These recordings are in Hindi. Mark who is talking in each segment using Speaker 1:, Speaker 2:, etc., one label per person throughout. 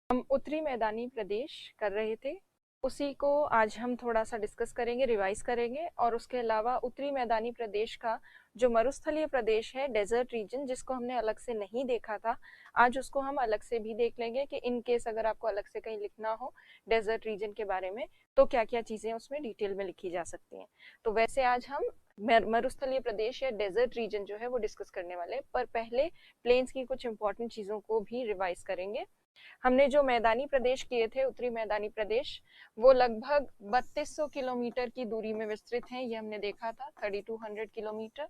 Speaker 1: हम उत्तरी मैदानी प्रदेश कर रहे थे, उसी को आज हम थोड़ा सा डिस्कस करेंगे, रिवाइज करेंगे। और उसके अलावा उत्तरी मैदानी प्रदेश का जो मरुस्थलीय प्रदेश है, डेजर्ट रीजन, जिसको हमने अलग से नहीं देखा था, आज उसको हम अलग से भी देख लेंगे कि इन केस अगर आपको अलग से कहीं लिखना हो डेजर्ट रीजन के बारे में तो क्या क्या चीजें उसमें डिटेल में लिखी जा सकती हैं। तो वैसे आज हम मरुस्थलीय प्रदेश या डेजर्ट रीजन जो है वो डिस्कस करने वाले हैं, पर पहले प्लेन्स की कुछ इंपॉर्टेंट चीजों को भी रिवाइज करेंगे। हमने जो मैदानी प्रदेश किए थे, उत्तरी मैदानी प्रदेश, वो लगभग 3200 किलोमीटर की दूरी में विस्तृत हैं, ये हमने देखा था, 3200 किलोमीटर।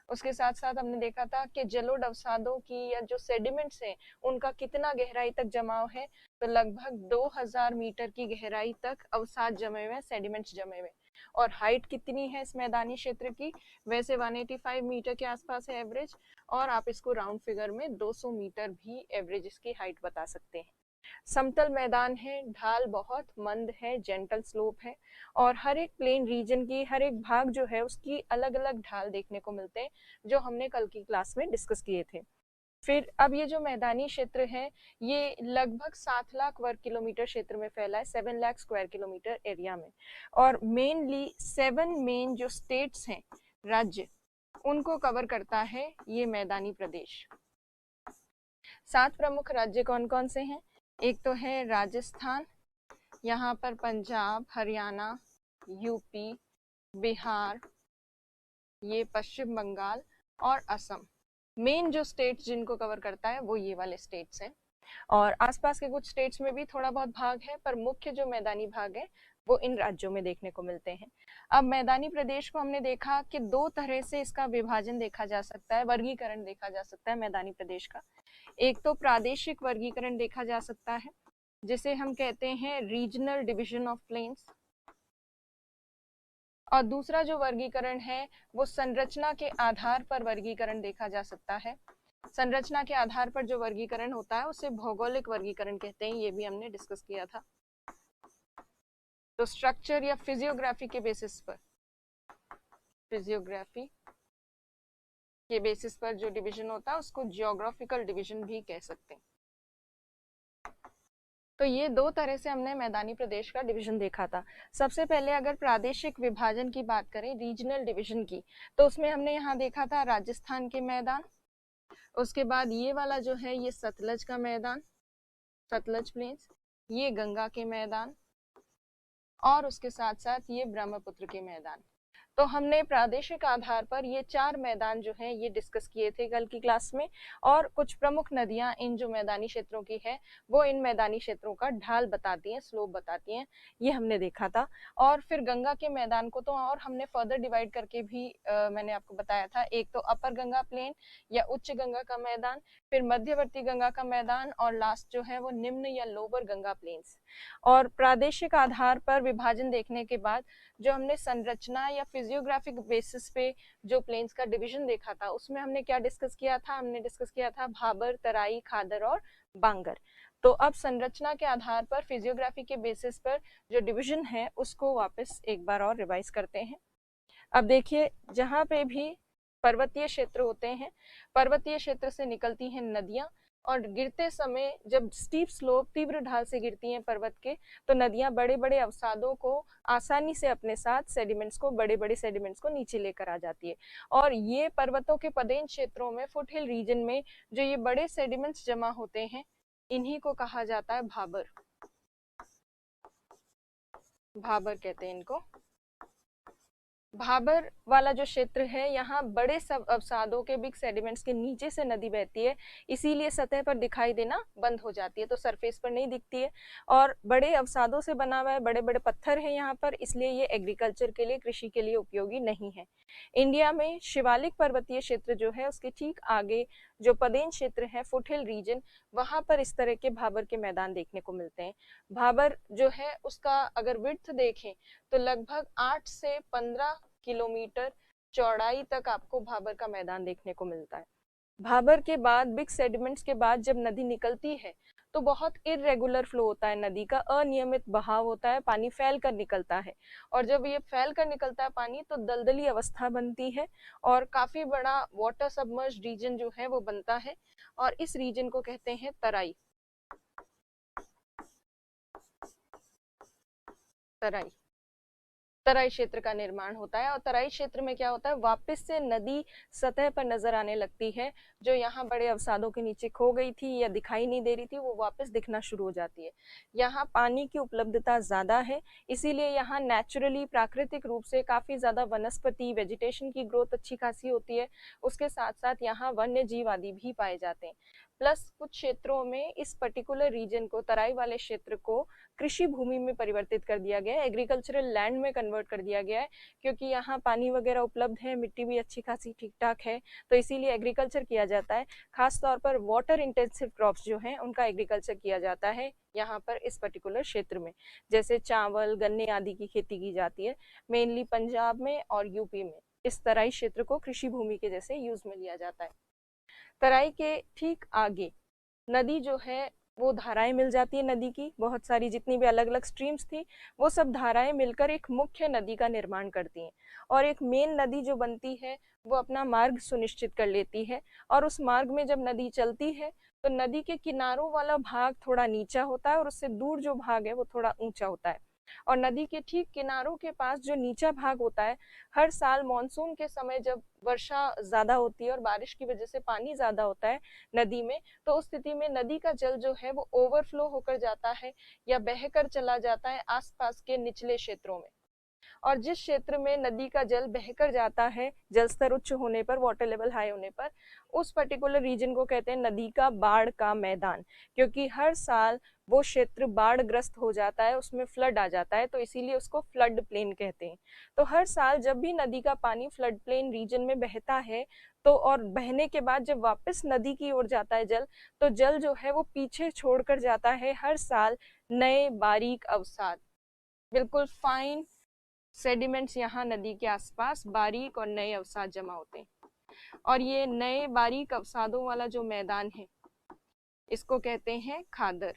Speaker 1: उसके साथ साथ हमने देखा था कि जलोढ़ अवसादों की या जो सेडिमेंट्स हैं उनका कितना गहराई तक जमाव है, तो लगभग 2000 मीटर की गहराई तक अवसाद जमे हुए हैं, सेडिमेंट्स जमे हुए। और हाइट कितनी है इस मैदानी क्षेत्र की, वैसे 185 मीटर के आसपास है एवरेज, और आप इसको राउंड फिगर में 200 मीटर भी एवरेज इसकी हाइट बता सकते हैं। समतल मैदान है, ढाल बहुत मंद है, जेंटल स्लोप है, और हर एक प्लेन रीजन की हर एक भाग जो है उसकी अलग अलग ढाल देखने को मिलते हैं, जो हमने कल की क्लास में डिस्कस किए थे। फिर अब ये जो मैदानी क्षेत्र है ये लगभग 7 लाख वर्ग किलोमीटर क्षेत्र में फैला है, 7 लाख स्क्वायर किलोमीटर एरिया में। और मेनली 7 मेन जो स्टेट्स हैं, राज्य, उनको कवर करता है ये मैदानी प्रदेश। 7 प्रमुख राज्य कौन कौन से हैं? एक तो है राजस्थान, यहाँ पर पंजाब, हरियाणा, यूपी, बिहार, ये पश्चिम बंगाल और असम। मेन जो स्टेट्स जिनको कवर करता है वो ये वाले स्टेट्स हैं, और आसपास के कुछ स्टेट्स में भी थोड़ा बहुत भाग है, पर मुख्य जो मैदानी भाग है वो इन राज्यों में देखने को मिलते हैं। अब मैदानी प्रदेश को हमने देखा कि दो तरह से इसका विभाजन देखा जा सकता है, वर्गीकरण देखा जा सकता है मैदानी प्रदेश का। एक तो प्रादेशिक वर्गीकरण देखा जा सकता है, जिसे हम कहते हैं रीजनल डिवीजन ऑफ प्लेन्स, और दूसरा जो वर्गीकरण है वो संरचना के आधार पर वर्गीकरण देखा जा सकता है। संरचना के आधार पर जो वर्गीकरण होता है उसे भौगोलिक वर्गीकरण कहते हैं, ये भी हमने डिस्कस किया था। तो स्ट्रक्चर या फिजियोग्राफी के बेसिस पर, फिजियोग्राफी के बेसिस पर जो डिवीजन होता है उसको जियोग्राफिकल डिवीजन भी कह सकते हैं। तो ये दो तरह से हमने मैदानी प्रदेश का डिवीजन देखा था। सबसे पहले अगर प्रादेशिक विभाजन की बात करें, रीजनल डिवीजन की, तो उसमें हमने यहाँ देखा था राजस्थान के मैदान, उसके बाद ये वाला जो है ये सतलज का मैदान, सतलज प्लेन्स, ये गंगा के मैदान, और उसके साथ साथ ये ब्रह्मपुत्र के मैदान। तो हमने प्रादेशिक आधार पर ये 4 मैदान जो हैं ये डिस्कस किए थे कल की क्लास में, और कुछ प्रमुख नदियां इन जो मैदानी क्षेत्रों की है वो इन मैदानी क्षेत्रों का ढाल बताती हैं, स्लोप बताती हैं, ये हमने देखा था। और फिर गंगा के मैदान को तो और हमने फर्दर डिवाइड करके भी मैंने आपको बताया था, एक तो अपर गंगा प्लेन या उच्च गंगा का मैदान, फिर मध्यवर्ती गंगा का मैदान, और लास्ट जो है वो निम्न या लोअर गंगा प्लेन्स। और प्रादेशिक आधार पर विभाजन देखने के बाद जो हमने संरचना या फिजियोग्राफिक बेसिस पे जो प्लेन्स का डिवीजन देखा था, उसमें हमने क्या डिस्कस किया था? हमने डिस्कस किया था भाबर, तराई, खादर और बांगर। तो अब संरचना के आधार पर, फिजियोग्राफी के बेसिस पर जो डिवीजन है उसको वापस एक बार और रिवाइज करते हैं। अब देखिए, जहाँ पे भी पर्वतीय क्षेत्र होते हैं, पर्वतीय क्षेत्र से निकलती हैं नदियां, और गिरते समय जब स्टीप स्लोप, तीव्र ढाल से गिरती हैं पर्वत के, तो नदियां बड़े बड़े अवसादों को आसानी से अपने साथ, सेडिमेंट्स को, बड़े बड़े सेडिमेंट्स को नीचे लेकर आ जाती है। और ये पर्वतों के पदेन क्षेत्रों में, फुट हिल रीजन में जो ये बड़े सेडिमेंट्स जमा होते हैं, इन्हीं को कहा जाता है भाबर। भाबर कहते हैं इनको। भाबर वाला जो क्षेत्र है, यहाँ बड़े सब अवसादों के, बिग सेडिमेंट्स के नीचे से नदी बहती है, इसीलिए सतह पर दिखाई देना बंद हो जाती है, तो सरफेस पर नहीं दिखती है। और बड़े अवसादों से बना हुआ है, बड़े बड़े पत्थर है यहाँ पर, इसलिए ये एग्रीकल्चर के लिए, कृषि के लिए उपयोगी नहीं है। इंडिया में शिवालिक पर्वतीय क्षेत्र जो है उसके ठीक आगे जो पदेन क्षेत्र है, फुटहिल रीजन, वहां पर इस तरह के भाबर के मैदान देखने को मिलते हैं। भाबर जो है उसका अगर विड्थ देखें तो लगभग 8 से 15 किलोमीटर चौड़ाई तक आपको भाबर का मैदान देखने को मिलता है। भाबर के बाद, बिग सेडिमेंट्स के बाद जब नदी निकलती है तो बहुत इरेगुलर फ्लो होता है नदी का, अनियमित बहाव होता है, पानी फैल कर निकलता है, और जब ये फैल कर निकलता है पानी तो दलदली अवस्था बनती है, और काफी बड़ा वाटर सबमर्ज्ड रीजन जो है वो बनता है, और इस रीजन को कहते हैं तराई। तराई, तराई क्षेत्र का निर्माण होता है। और तराई क्षेत्र में क्या होता है, वापस से नदी सतह पर नजर आने लगती है। जो यहाँ बड़े अवसादों के नीचे खो गई थी या दिखाई नहीं दे रही थी, वो वापस दिखना शुरू हो जाती है। यहाँ पानी की उपलब्धता ज्यादा है, इसीलिए यहाँ नेचुरली प्राकृतिक रूप से काफी ज्यादा वनस्पति वेजिटेशन की ग्रोथ अच्छी खासी होती है। उसके साथ साथ यहाँ वन्य जीव आदि भी पाए जाते हैं। प्लस कुछ क्षेत्रों में इस पर्टिकुलर रीजन को, तराई वाले क्षेत्र को, कृषि भूमि में परिवर्तित कर दिया गया है, एग्रीकल्चरल लैंड में कन्वर्ट कर दिया गया है। क्योंकि यहाँ पानी वगैरह उपलब्ध है, मिट्टी भी अच्छी खासी ठीक ठाक है, तो इसीलिए एग्रीकल्चर किया जाता है। खास तौर पर वाटर इंटेंसिव क्रॉप्स जो हैं उनका एग्रीकल्चर किया जाता है यहाँ पर इस पर्टिकुलर क्षेत्र में। जैसे चावल, गन्ने आदि की खेती की जाती है मेनली पंजाब में और यूपी में। इस तराई क्षेत्र को कृषि भूमि के जैसे यूज में लिया जाता है। तराई के ठीक आगे नदी जो है वो धाराएं मिल जाती है। नदी की बहुत सारी जितनी भी अलग अलग स्ट्रीम्स थी, वो सब धाराएं मिलकर एक मुख्य नदी का निर्माण करती हैं। और एक मेन नदी जो बनती है वो अपना मार्ग सुनिश्चित कर लेती है। और उस मार्ग में जब नदी चलती है तो नदी के किनारों वाला भाग थोड़ा नीचा होता है और उससे दूर जो भाग है वो थोड़ा ऊंचा होता है। और नदी के ठीक किनारों के पास जो नीचा भाग होता है, हर साल मॉनसून के समय जब वर्षा ज्यादा होती है और बारिश की वजह से पानी ज्यादा होता है नदी में, तो उस स्थिति में नदी का जल जो है वो ओवरफ्लो होकर जाता है या बहकर चला जाता है आसपास के निचले क्षेत्रों में। और जिस क्षेत्र में नदी का जल बहकर जाता है, जल स्तर उच्च होने पर, वाटर लेवल हाई होने पर, उस पर्टिकुलर रीजन को कहते हैं नदी का बाढ़ का मैदान। क्योंकि हर साल वो क्षेत्र बाढ़ ग्रस्त हो जाता है, उसमें फ्लड आ जाता है, तो इसीलिए उसको फ्लड प्लेन कहते हैं। तो हर साल जब भी नदी का पानी फ्लड प्लेन रीजन में बहता है, तो और बहने के बाद जब वापस नदी की ओर जाता है जल, तो जल जो है वो पीछे छोड़कर जाता है हर साल नए बारीक अवसाद, बिल्कुल फाइन सेडिमेंट्स यहाँ नदी के आसपास बारीक और नए अवसाद जमा होते हैं। और ये नए बारीक अवसादों वाला जो मैदान है इसको कहते हैं खादर।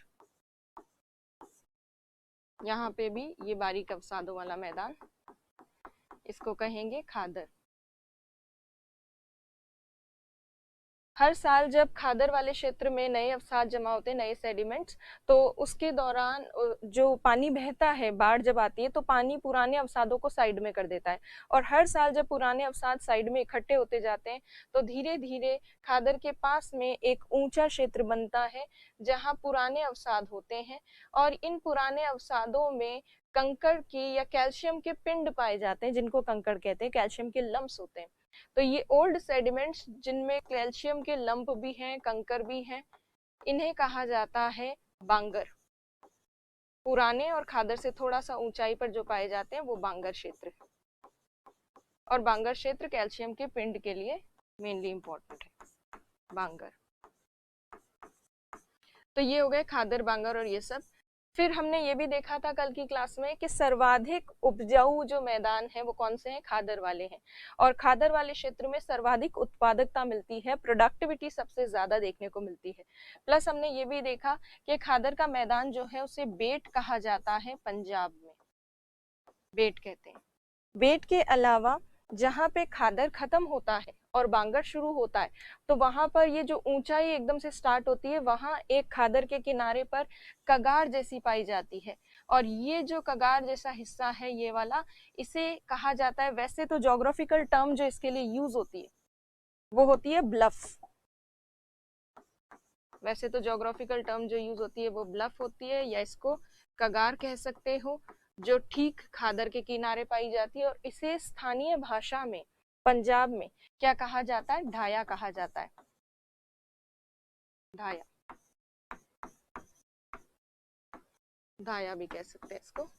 Speaker 1: यहाँ पे भी ये बारीक अवसादों वाला मैदान, इसको कहेंगे खादर। हर साल जब खादर वाले क्षेत्र में नए अवसाद जमा होते हैं, नए सेडिमेंट्स, तो उसके दौरान जो पानी बहता है, बाढ़ जब आती है तो पानी पुराने अवसादों को साइड में कर देता है। और हर साल जब पुराने अवसाद साइड में इकट्ठे होते जाते हैं तो धीरे धीरे खादर के पास में एक ऊंचा क्षेत्र बनता है जहाँ पुराने अवसाद होते हैं। और इन पुराने अवसादों में कंकड़ की या कैल्शियम के पिंड पाए जाते हैं, जिनको कंकड़ कहते हैं, कैल्शियम के लम्प्स होते हैं। तो ये ओल्ड सेडिमेंट्स जिनमें कैल्शियम के लंप भी हैं, कंकर भी हैं, इन्हें कहा जाता है बांगर। पुराने और खादर से थोड़ा सा ऊंचाई पर जो पाए जाते हैं वो बांगर क्षेत्र है। और बांगर क्षेत्र कैल्शियम के पिंड के लिए मेनली इंपॉर्टेंट है, बांगर। तो ये हो गए खादर, बांगर और ये सब। फिर हमने ये भी देखा था कल की क्लास में कि सर्वाधिक उपजाऊ जो मैदान है वो कौन से हैं, खादर वाले हैं। और खादर वाले क्षेत्र में सर्वाधिक उत्पादकता मिलती है, प्रोडक्टिविटी सबसे ज्यादा देखने को मिलती है। प्लस हमने ये भी देखा कि खादर का मैदान जो है उसे बेट कहा जाता है, पंजाब में बेट कहते हैं। बेट के अलावा जहाँ पे खादर खत्म होता है और बांगर शुरू होता है, तो वहां पर ये जो ऊंचाई एकदम से स्टार्ट होती है, वहां एक खादर के किनारे पर कगार जैसी पाई जाती है। और ये जो कगार जैसा हिस्सा है ये वाला, इसे कहा जाता है, वैसे तो ज्योग्राफिकल टर्म जो इसके लिए यूज होती है वो होती है ब्लफ। वैसे तो ज्योग्राफिकल टर्म जो यूज होती है वो ब्लफ होती है, या इसको कगार कह सकते हो, जो ठीक खादर के किनारे पाई जाती है। और इसे स्थानीय भाषा में पंजाब में क्या कहा जाता है, ढाया कहा जाता है, ढाया, ढाया भी कह सकते हैं इसको।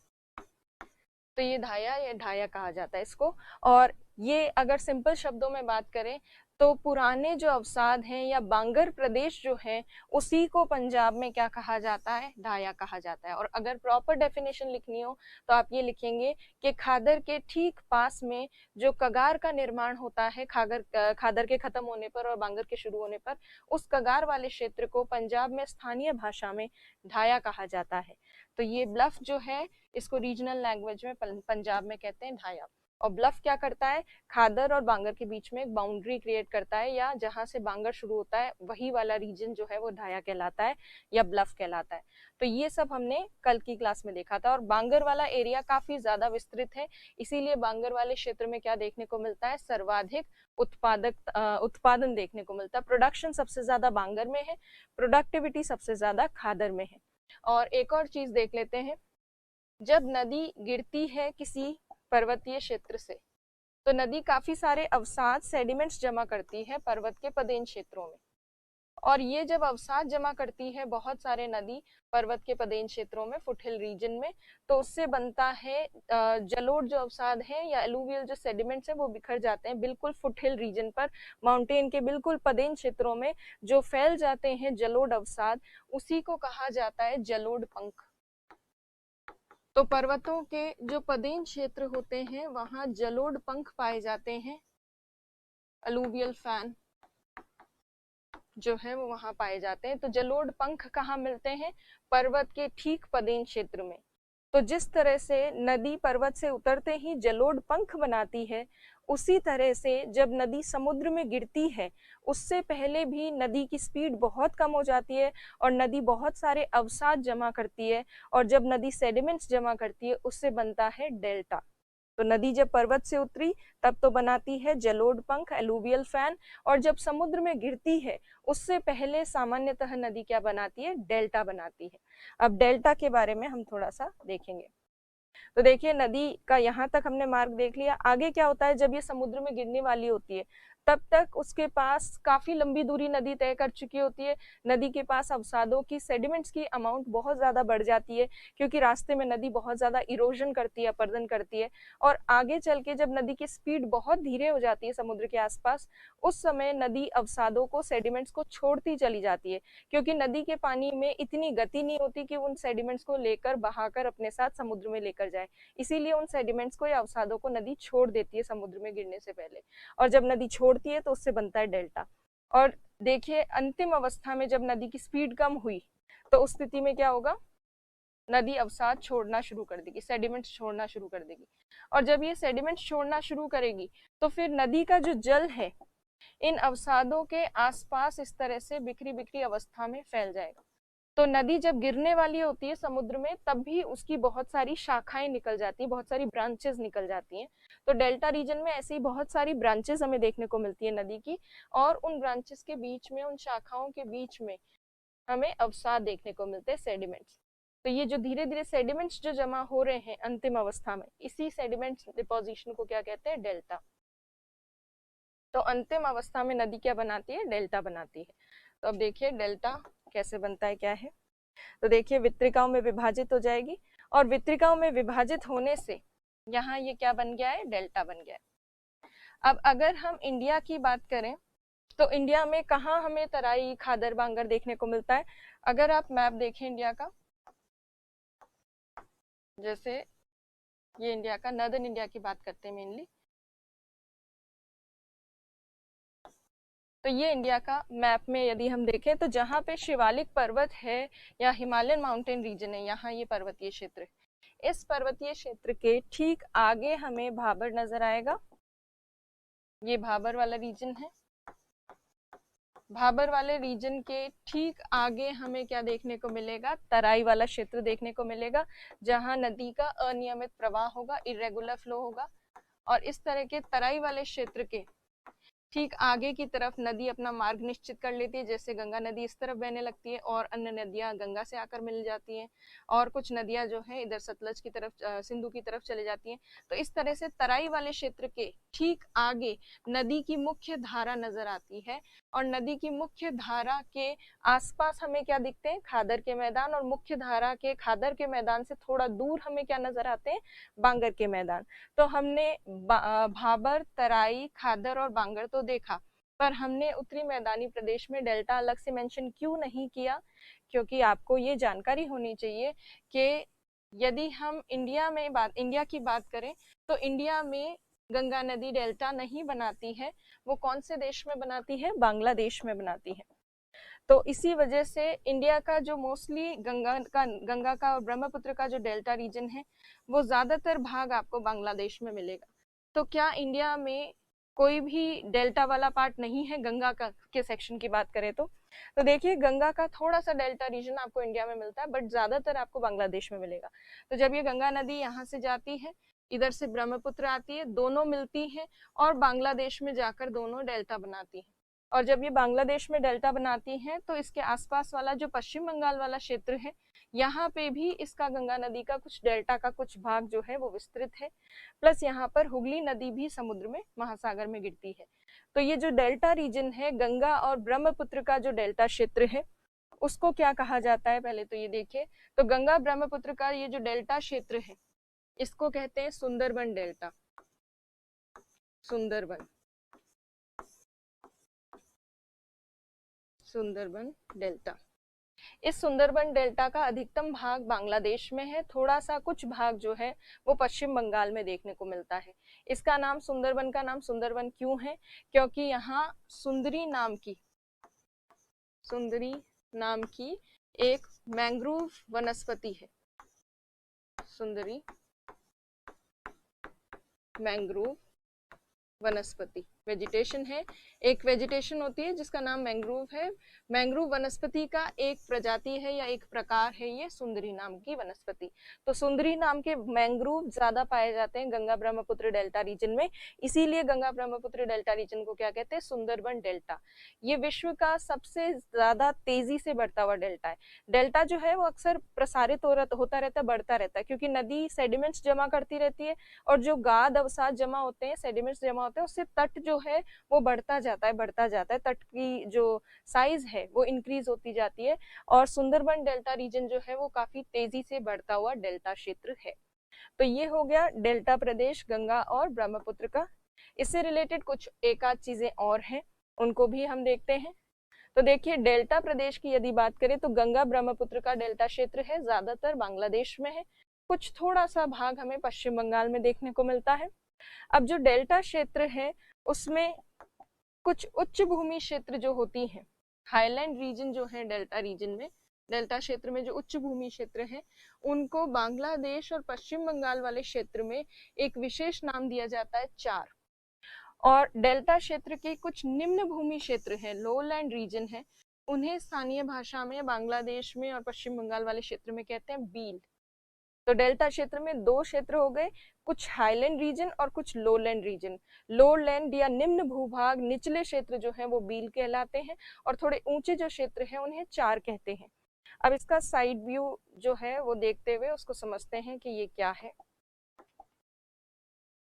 Speaker 1: तो ये धाया या ढाया कहा जाता है इसको। और ये अगर सिंपल शब्दों में बात करें तो पुराने जो अवसाद हैं या बांगर प्रदेश जो है उसी को पंजाब में क्या कहा जाता है, ढाया कहा जाता है। और अगर प्रॉपर डेफिनेशन लिखनी हो तो आप ये लिखेंगे कि खादर के ठीक पास में जो कगार का निर्माण होता है, खादर के खत्म होने पर और बांगर के शुरू होने पर, उस कगार वाले क्षेत्र को पंजाब में स्थानीय भाषा में ढाया कहा जाता है। तो ये ब्लफ जो है इसको रीजनल लैंग्वेज में पंजाब में कहते हैं ढाया। और ब्लफ क्या करता है, खादर और बांगर के बीच में एक बाउंड्री क्रिएट करता है, या जहां से बांगर शुरू होता है वही वाला रीजन जो है वो ढाया कहलाता है या ब्लफ कहलाता है। तो ये सब हमने कल की क्लास में देखा था। और बांगर वाला एरिया काफी ज्यादा विस्तृत है, इसीलिए बांगर वाले क्षेत्र में क्या देखने को मिलता है, सर्वाधिक उत्पादन देखने को मिलता है। प्रोडक्शन सबसे ज्यादा बांगर में है, प्रोडक्टिविटी सबसे ज्यादा खादर में है। और एक और चीज देख लेते हैं, जब नदी गिरती है किसी पर्वतीय क्षेत्र से तो नदी काफी सारे अवसाद सेडिमेंट्स जमा करती है पर्वत के पदेन क्षेत्रों में। और ये जब अवसाद जमा करती है बहुत सारे नदी पर्वत के पदेन क्षेत्रों में, फुटहिल रीजन में, तो उससे बनता है जलोढ़ जो अवसाद है या एलुवियल जो सेडिमेंट्स है वो बिखर जाते हैं बिल्कुल फुटहिल रीजन पर, माउंटेन के बिल्कुल पदेन क्षेत्रों में जो फैल जाते हैं जलोढ़ अवसाद, उसी को कहा जाता है जलोढ़ पंख। तो पर्वतों के जो पदेन क्षेत्र होते हैं वहां जलोढ़ पंख पाए जाते हैं, अलूवियल फैन जो है वो वहां पाए जाते हैं। तो जलोढ़ पंख कहाँ मिलते हैं, पर्वत के ठीक पदेन क्षेत्र में। तो जिस तरह से नदी पर्वत से उतरते ही जलोढ़ पंख बनाती है, उसी तरह से जब नदी समुद्र में गिरती है उससे पहले भी नदी की स्पीड बहुत कम हो जाती है और नदी बहुत सारे अवसाद जमा करती है, और जब नदी सेडिमेंट्स जमा करती है उससे बनता है डेल्टा। तो नदी जब पर्वत से उतरी तब तो बनाती है जलोढ़ पंख, एलुवियल फैन, और जब समुद्र में गिरती है उससे पहले सामान्यतः नदी क्या बनाती है, डेल्टा बनाती है। अब डेल्टा के बारे में हम थोड़ा सा देखेंगे। तो देखिए नदी का यहाँ तक हमने मार्ग देख लिया। आगे क्या होता है, जब ये समुद्र में गिरने वाली होती है तब तक उसके पास काफी लंबी दूरी नदी तय कर चुकी होती है। नदी के पास अवसादों की, सेडिमेंट्स की अमाउंट बहुत ज्यादा बढ़ जाती है, क्योंकि रास्ते में नदी बहुत ज्यादा इरोजन करती है, अपर्दन करती है। और आगे चल के जब नदी की स्पीड बहुत धीरे हो जाती है समुद्र के आसपास, उस समय नदी अवसादों को, सेडिमेंट्स को छोड़ती चली जाती है, क्योंकि नदी के पानी में इतनी गति नहीं होती कि उन सेडिमेंट्स को लेकर बहाकर अपने साथ समुद्र में लेकर जाए। इसीलिए उन सेडिमेंट्स को या अवसादों को नदी छोड़ देती है समुद्र में गिरने से पहले, और जब नदी छोड़ती है तो उससे बनता है डेल्टा। और देखिए अंतिम अवस्था में जब नदी की स्पीड कम हुई तो उस स्थिति में क्या होगा, नदी अवसाद छोड़ना शुरू कर देगी, सेडिमेंट्स छोड़ना शुरू कर देगी। और जब ये सेडिमेंट्स छोड़ना शुरू करेगी तो फिर नदी का जो जल है इन अवसादों के आसपास इस तरह से बिखरी बिखरी अवस्था में फैल जाएगा। तो नदी जब गिरने वाली होती है समुद्र में तब भी उसकी बहुत सारी शाखाएं निकल जाती है, बहुत सारी ब्रांचेस निकल जाती हैं। तो डेल्टा रीजन में ऐसी बहुत सारी ब्रांचेस हमें देखने को मिलती है नदी की, और उन ब्रांचेस के बीच में, उन शाखाओं के बीच में हमें अवसाद देखने को मिलते हैं, सेडिमेंट्स। तो ये जो धीरे धीरे सेडिमेंट्स जो जमा हो रहे हैं अंतिम अवस्था में, इसी सेडिमेंट्स डिपोजिशन को क्या कहते हैं, डेल्टा। तो अंतिम अवस्था में नदी क्या बनाती है, डेल्टा बनाती है। तो अब देखिए डेल्टा कैसे बनता है, क्या है। तो देखिए वितरिकाओं में विभाजित हो जाएगी, और वितरिकाओं में विभाजित होने से यहाँ ये क्या बन गया है, डेल्टा बन गया है। अब अगर हम इंडिया की बात करें तो इंडिया में कहाँ हमें तराई, खादर, बांगर देखने को मिलता है। अगर आप मैप देखें इंडिया का, जैसे ये इंडिया का नॉर्दर्न इंडिया की बात करते हैं मेनली, तो ये इंडिया का मैप में यदि हम देखें तो जहाँ पे शिवालिक पर्वत है या हिमालयन माउंटेन रीजन है, यहाँ ये पर्वतीय क्षेत्र है। इस पर्वतीय क्षेत्र के ठीक आगे हमें भाबर नजर आएगा, ये भाबर वाला रीजन है। भाबर वाले रीजन के ठीक आगे हमें क्या देखने को मिलेगा, तराई वाला क्षेत्र देखने को मिलेगा, जहां नदी का अनियमित प्रवाह होगा, इरेगुलर फ्लो होगा। और इस तरह के तराई वाले क्षेत्र के ठीक आगे की तरफ नदी अपना मार्ग निश्चित कर लेती है, जैसे गंगा नदी इस तरफ बहने लगती है और अन्य नदियां गंगा से आकर मिल जाती हैं, और कुछ नदियां जो है इधर सतलज की तरफ, सिंधु की तरफ चले जाती हैं। तो इस तरह से तराई वाले क्षेत्र के ठीक आगे नदी की मुख्य धारा नजर आती है, और नदी की मुख्य धारा के आसपास हमें क्या दिखते हैं, खादर के मैदान, और मुख्य धारा के खादर के मैदान से थोड़ा दूर हमें क्या नजर आते हैं, बांगर के मैदान। तो हमने भाबर, तराई, खादर और बांगर तो देखा, पर हमने उत्तरी मैदानी प्रदेश में डेल्टा अलग से मेंशन क्यों नहीं किया, क्योंकि आपको ये जानकारी होनी चाहिए कि यदि हम इंडिया की बात करें तो इंडिया में गंगा नदी डेल्टा नहीं बनाती है, वो कौन से देश में बनाती है, बांग्लादेश में बनाती है। तो इसी वजह से इंडिया का जो मोस्टली गंगा का और ब्रह्मपुत्र का जो डेल्टा रीजन है वो ज्यादातर भाग आपको बांग्लादेश में मिलेगा। तो क्या इंडिया में कोई भी डेल्टा वाला पार्ट नहीं है गंगा का के सेक्शन की बात करें तो देखिए गंगा का थोड़ा सा डेल्टा रीजन आपको इंडिया में मिलता है, बट ज्यादातर आपको बांग्लादेश में मिलेगा। तो जब ये गंगा नदी यहाँ से जाती है, इधर से ब्रह्मपुत्र आती है, दोनों मिलती हैं और बांग्लादेश में जाकर दोनों डेल्टा बनाती हैं। और जब ये बांग्लादेश में डेल्टा बनाती हैं तो इसके आसपास वाला जो पश्चिम बंगाल वाला क्षेत्र है, यहाँ पे भी इसका गंगा नदी का कुछ डेल्टा का कुछ भाग जो है वो विस्तृत है। प्लस यहाँ पर हुगली नदी भी समुद्र में महासागर में गिरती है। तो ये जो डेल्टा रीजन है, गंगा और ब्रह्मपुत्र का जो डेल्टा क्षेत्र है, उसको क्या कहा जाता है पहले तो ये देखिए। तो गंगा ब्रह्मपुत्र का ये जो डेल्टा क्षेत्र है, इसको कहते हैं सुंदरबन डेल्टा। सुंदरबन डेल्टा। इस सुंदरबन डेल्टा का अधिकतम भाग बांग्लादेश में है, थोड़ा सा कुछ भाग जो है वो पश्चिम बंगाल में देखने को मिलता है। इसका नाम सुंदरबन का नाम सुंदरबन क्यों है? क्योंकि यहाँ सुंदरी नाम की एक मैंग्रोव वनस्पति है। सुंदरी मैंग्रोव वनस्पति वेजिटेशन है, एक वेजिटेशन होती है जिसका नाम मैंग्रोव है। मैंग्रोव वनस्पति का एक प्रजाति है या एक प्रकार है ये सुंदरी नाम की वनस्पति। तो सुंदरी नाम के मैंग्रोव ज्यादा पाए जाते हैं गंगा ब्रह्मपुत्र डेल्टा रीजन में, इसीलिए गंगा ब्रह्मपुत्र डेल्टा रीजन को क्या कहते हैं? सुंदरबन डेल्टा। ये विश्व का सबसे ज्यादा तेजी से बढ़ता हुआ डेल्टा है। डेल्टा जो है वो अक्सर प्रसारित होता रहता है, बढ़ता रहता है, क्योंकि नदी सेडिमेंट्स जमा करती रहती है और जो गाद अवसाद जमा होते हैं, सेडिमेंट्स जमा होते हैं, उससे तट जो है वो बढ़ता जाता है। तट की जो साइज है वो इंक्रीज होती जाती है और सुंदरबन डेल्टा रीजन जो है वो काफी तेजी से बढ़ता हुआ डेल्टा क्षेत्र है। तो ये हो गया डेल्टा प्रदेश गंगा और ब्रह्मपुत्र का। इससे रिलेटेड कुछ एक आध चीजें और हैं, उनको भी हम देखते हैं। तो देखिए डेल्टा प्रदेश की यदि बात करें तो गंगा ब्रह्मपुत्र का डेल्टा क्षेत्र है ज्यादातर बांग्लादेश में है, कुछ थोड़ा सा भाग हमें पश्चिम बंगाल में देखने को मिलता है। अब जो डेल्टा क्षेत्र है उसमें कुछ उच्च भूमि क्षेत्र जो होती हैं, हाईलैंड रीजन जो है डेल्टा रीजन में, डेल्टा क्षेत्र में जो उच्च भूमि क्षेत्र है, उनको बांग्लादेश और पश्चिम बंगाल वाले क्षेत्र में एक विशेष नाम दिया जाता है चार। और डेल्टा क्षेत्र के कुछ निम्न भूमि क्षेत्र है, लोलैंड रीजन है, उन्हें स्थानीय भाषा में बांग्लादेश में और पश्चिम बंगाल वाले क्षेत्र में कहते हैं बील। तो डेल्टा क्षेत्र में दो क्षेत्र हो गए, कुछ हाईलैंड रीजन और कुछ लोलैंड रीजन। लोलैंड या निम्न भूभाग निचले क्षेत्र जो है वो बील कहलाते हैं और थोड़े ऊंचे जो क्षेत्र है उन्हें चार कहते हैं। अब इसका साइड व्यू जो है वो देखते हुए उसको समझते हैं कि ये क्या है।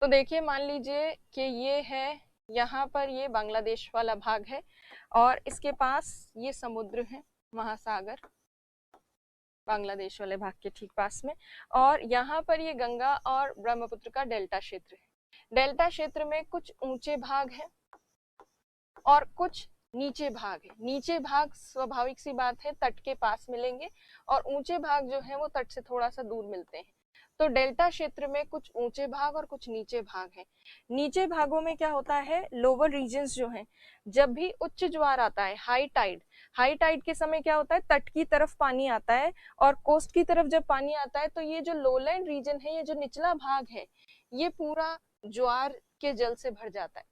Speaker 1: तो देखिए मान लीजिए कि ये है, यहाँ पर ये बांग्लादेश वाला भाग है और इसके पास ये समुद्र है, महासागर, बांग्लादेश वाले भाग के ठीक पास में, और यहाँ पर ये गंगा और ब्रह्मपुत्र का डेल्टा क्षेत्र है। डेल्टा क्षेत्र में कुछ ऊंचे भाग हैं और कुछ नीचे भाग है। नीचे भाग स्वाभाविक सी बात है तट के पास मिलेंगे और ऊंचे भाग जो है वो तट से थोड़ा सा दूर मिलते हैं। तो डेल्टा क्षेत्र में कुछ ऊंचे भाग और कुछ नीचे भाग हैं। नीचे भागों में क्या होता है, लोअर रीजन्स जो हैं, जब भी उच्च ज्वार आता है, हाई टाइड के समय क्या होता है, तट की तरफ पानी आता है और कोस्ट की तरफ जब पानी आता है तो ये जो लोलैंड रीजन है, ये जो निचला भाग है, ये पूरा ज्वार के जल से भर जाता है।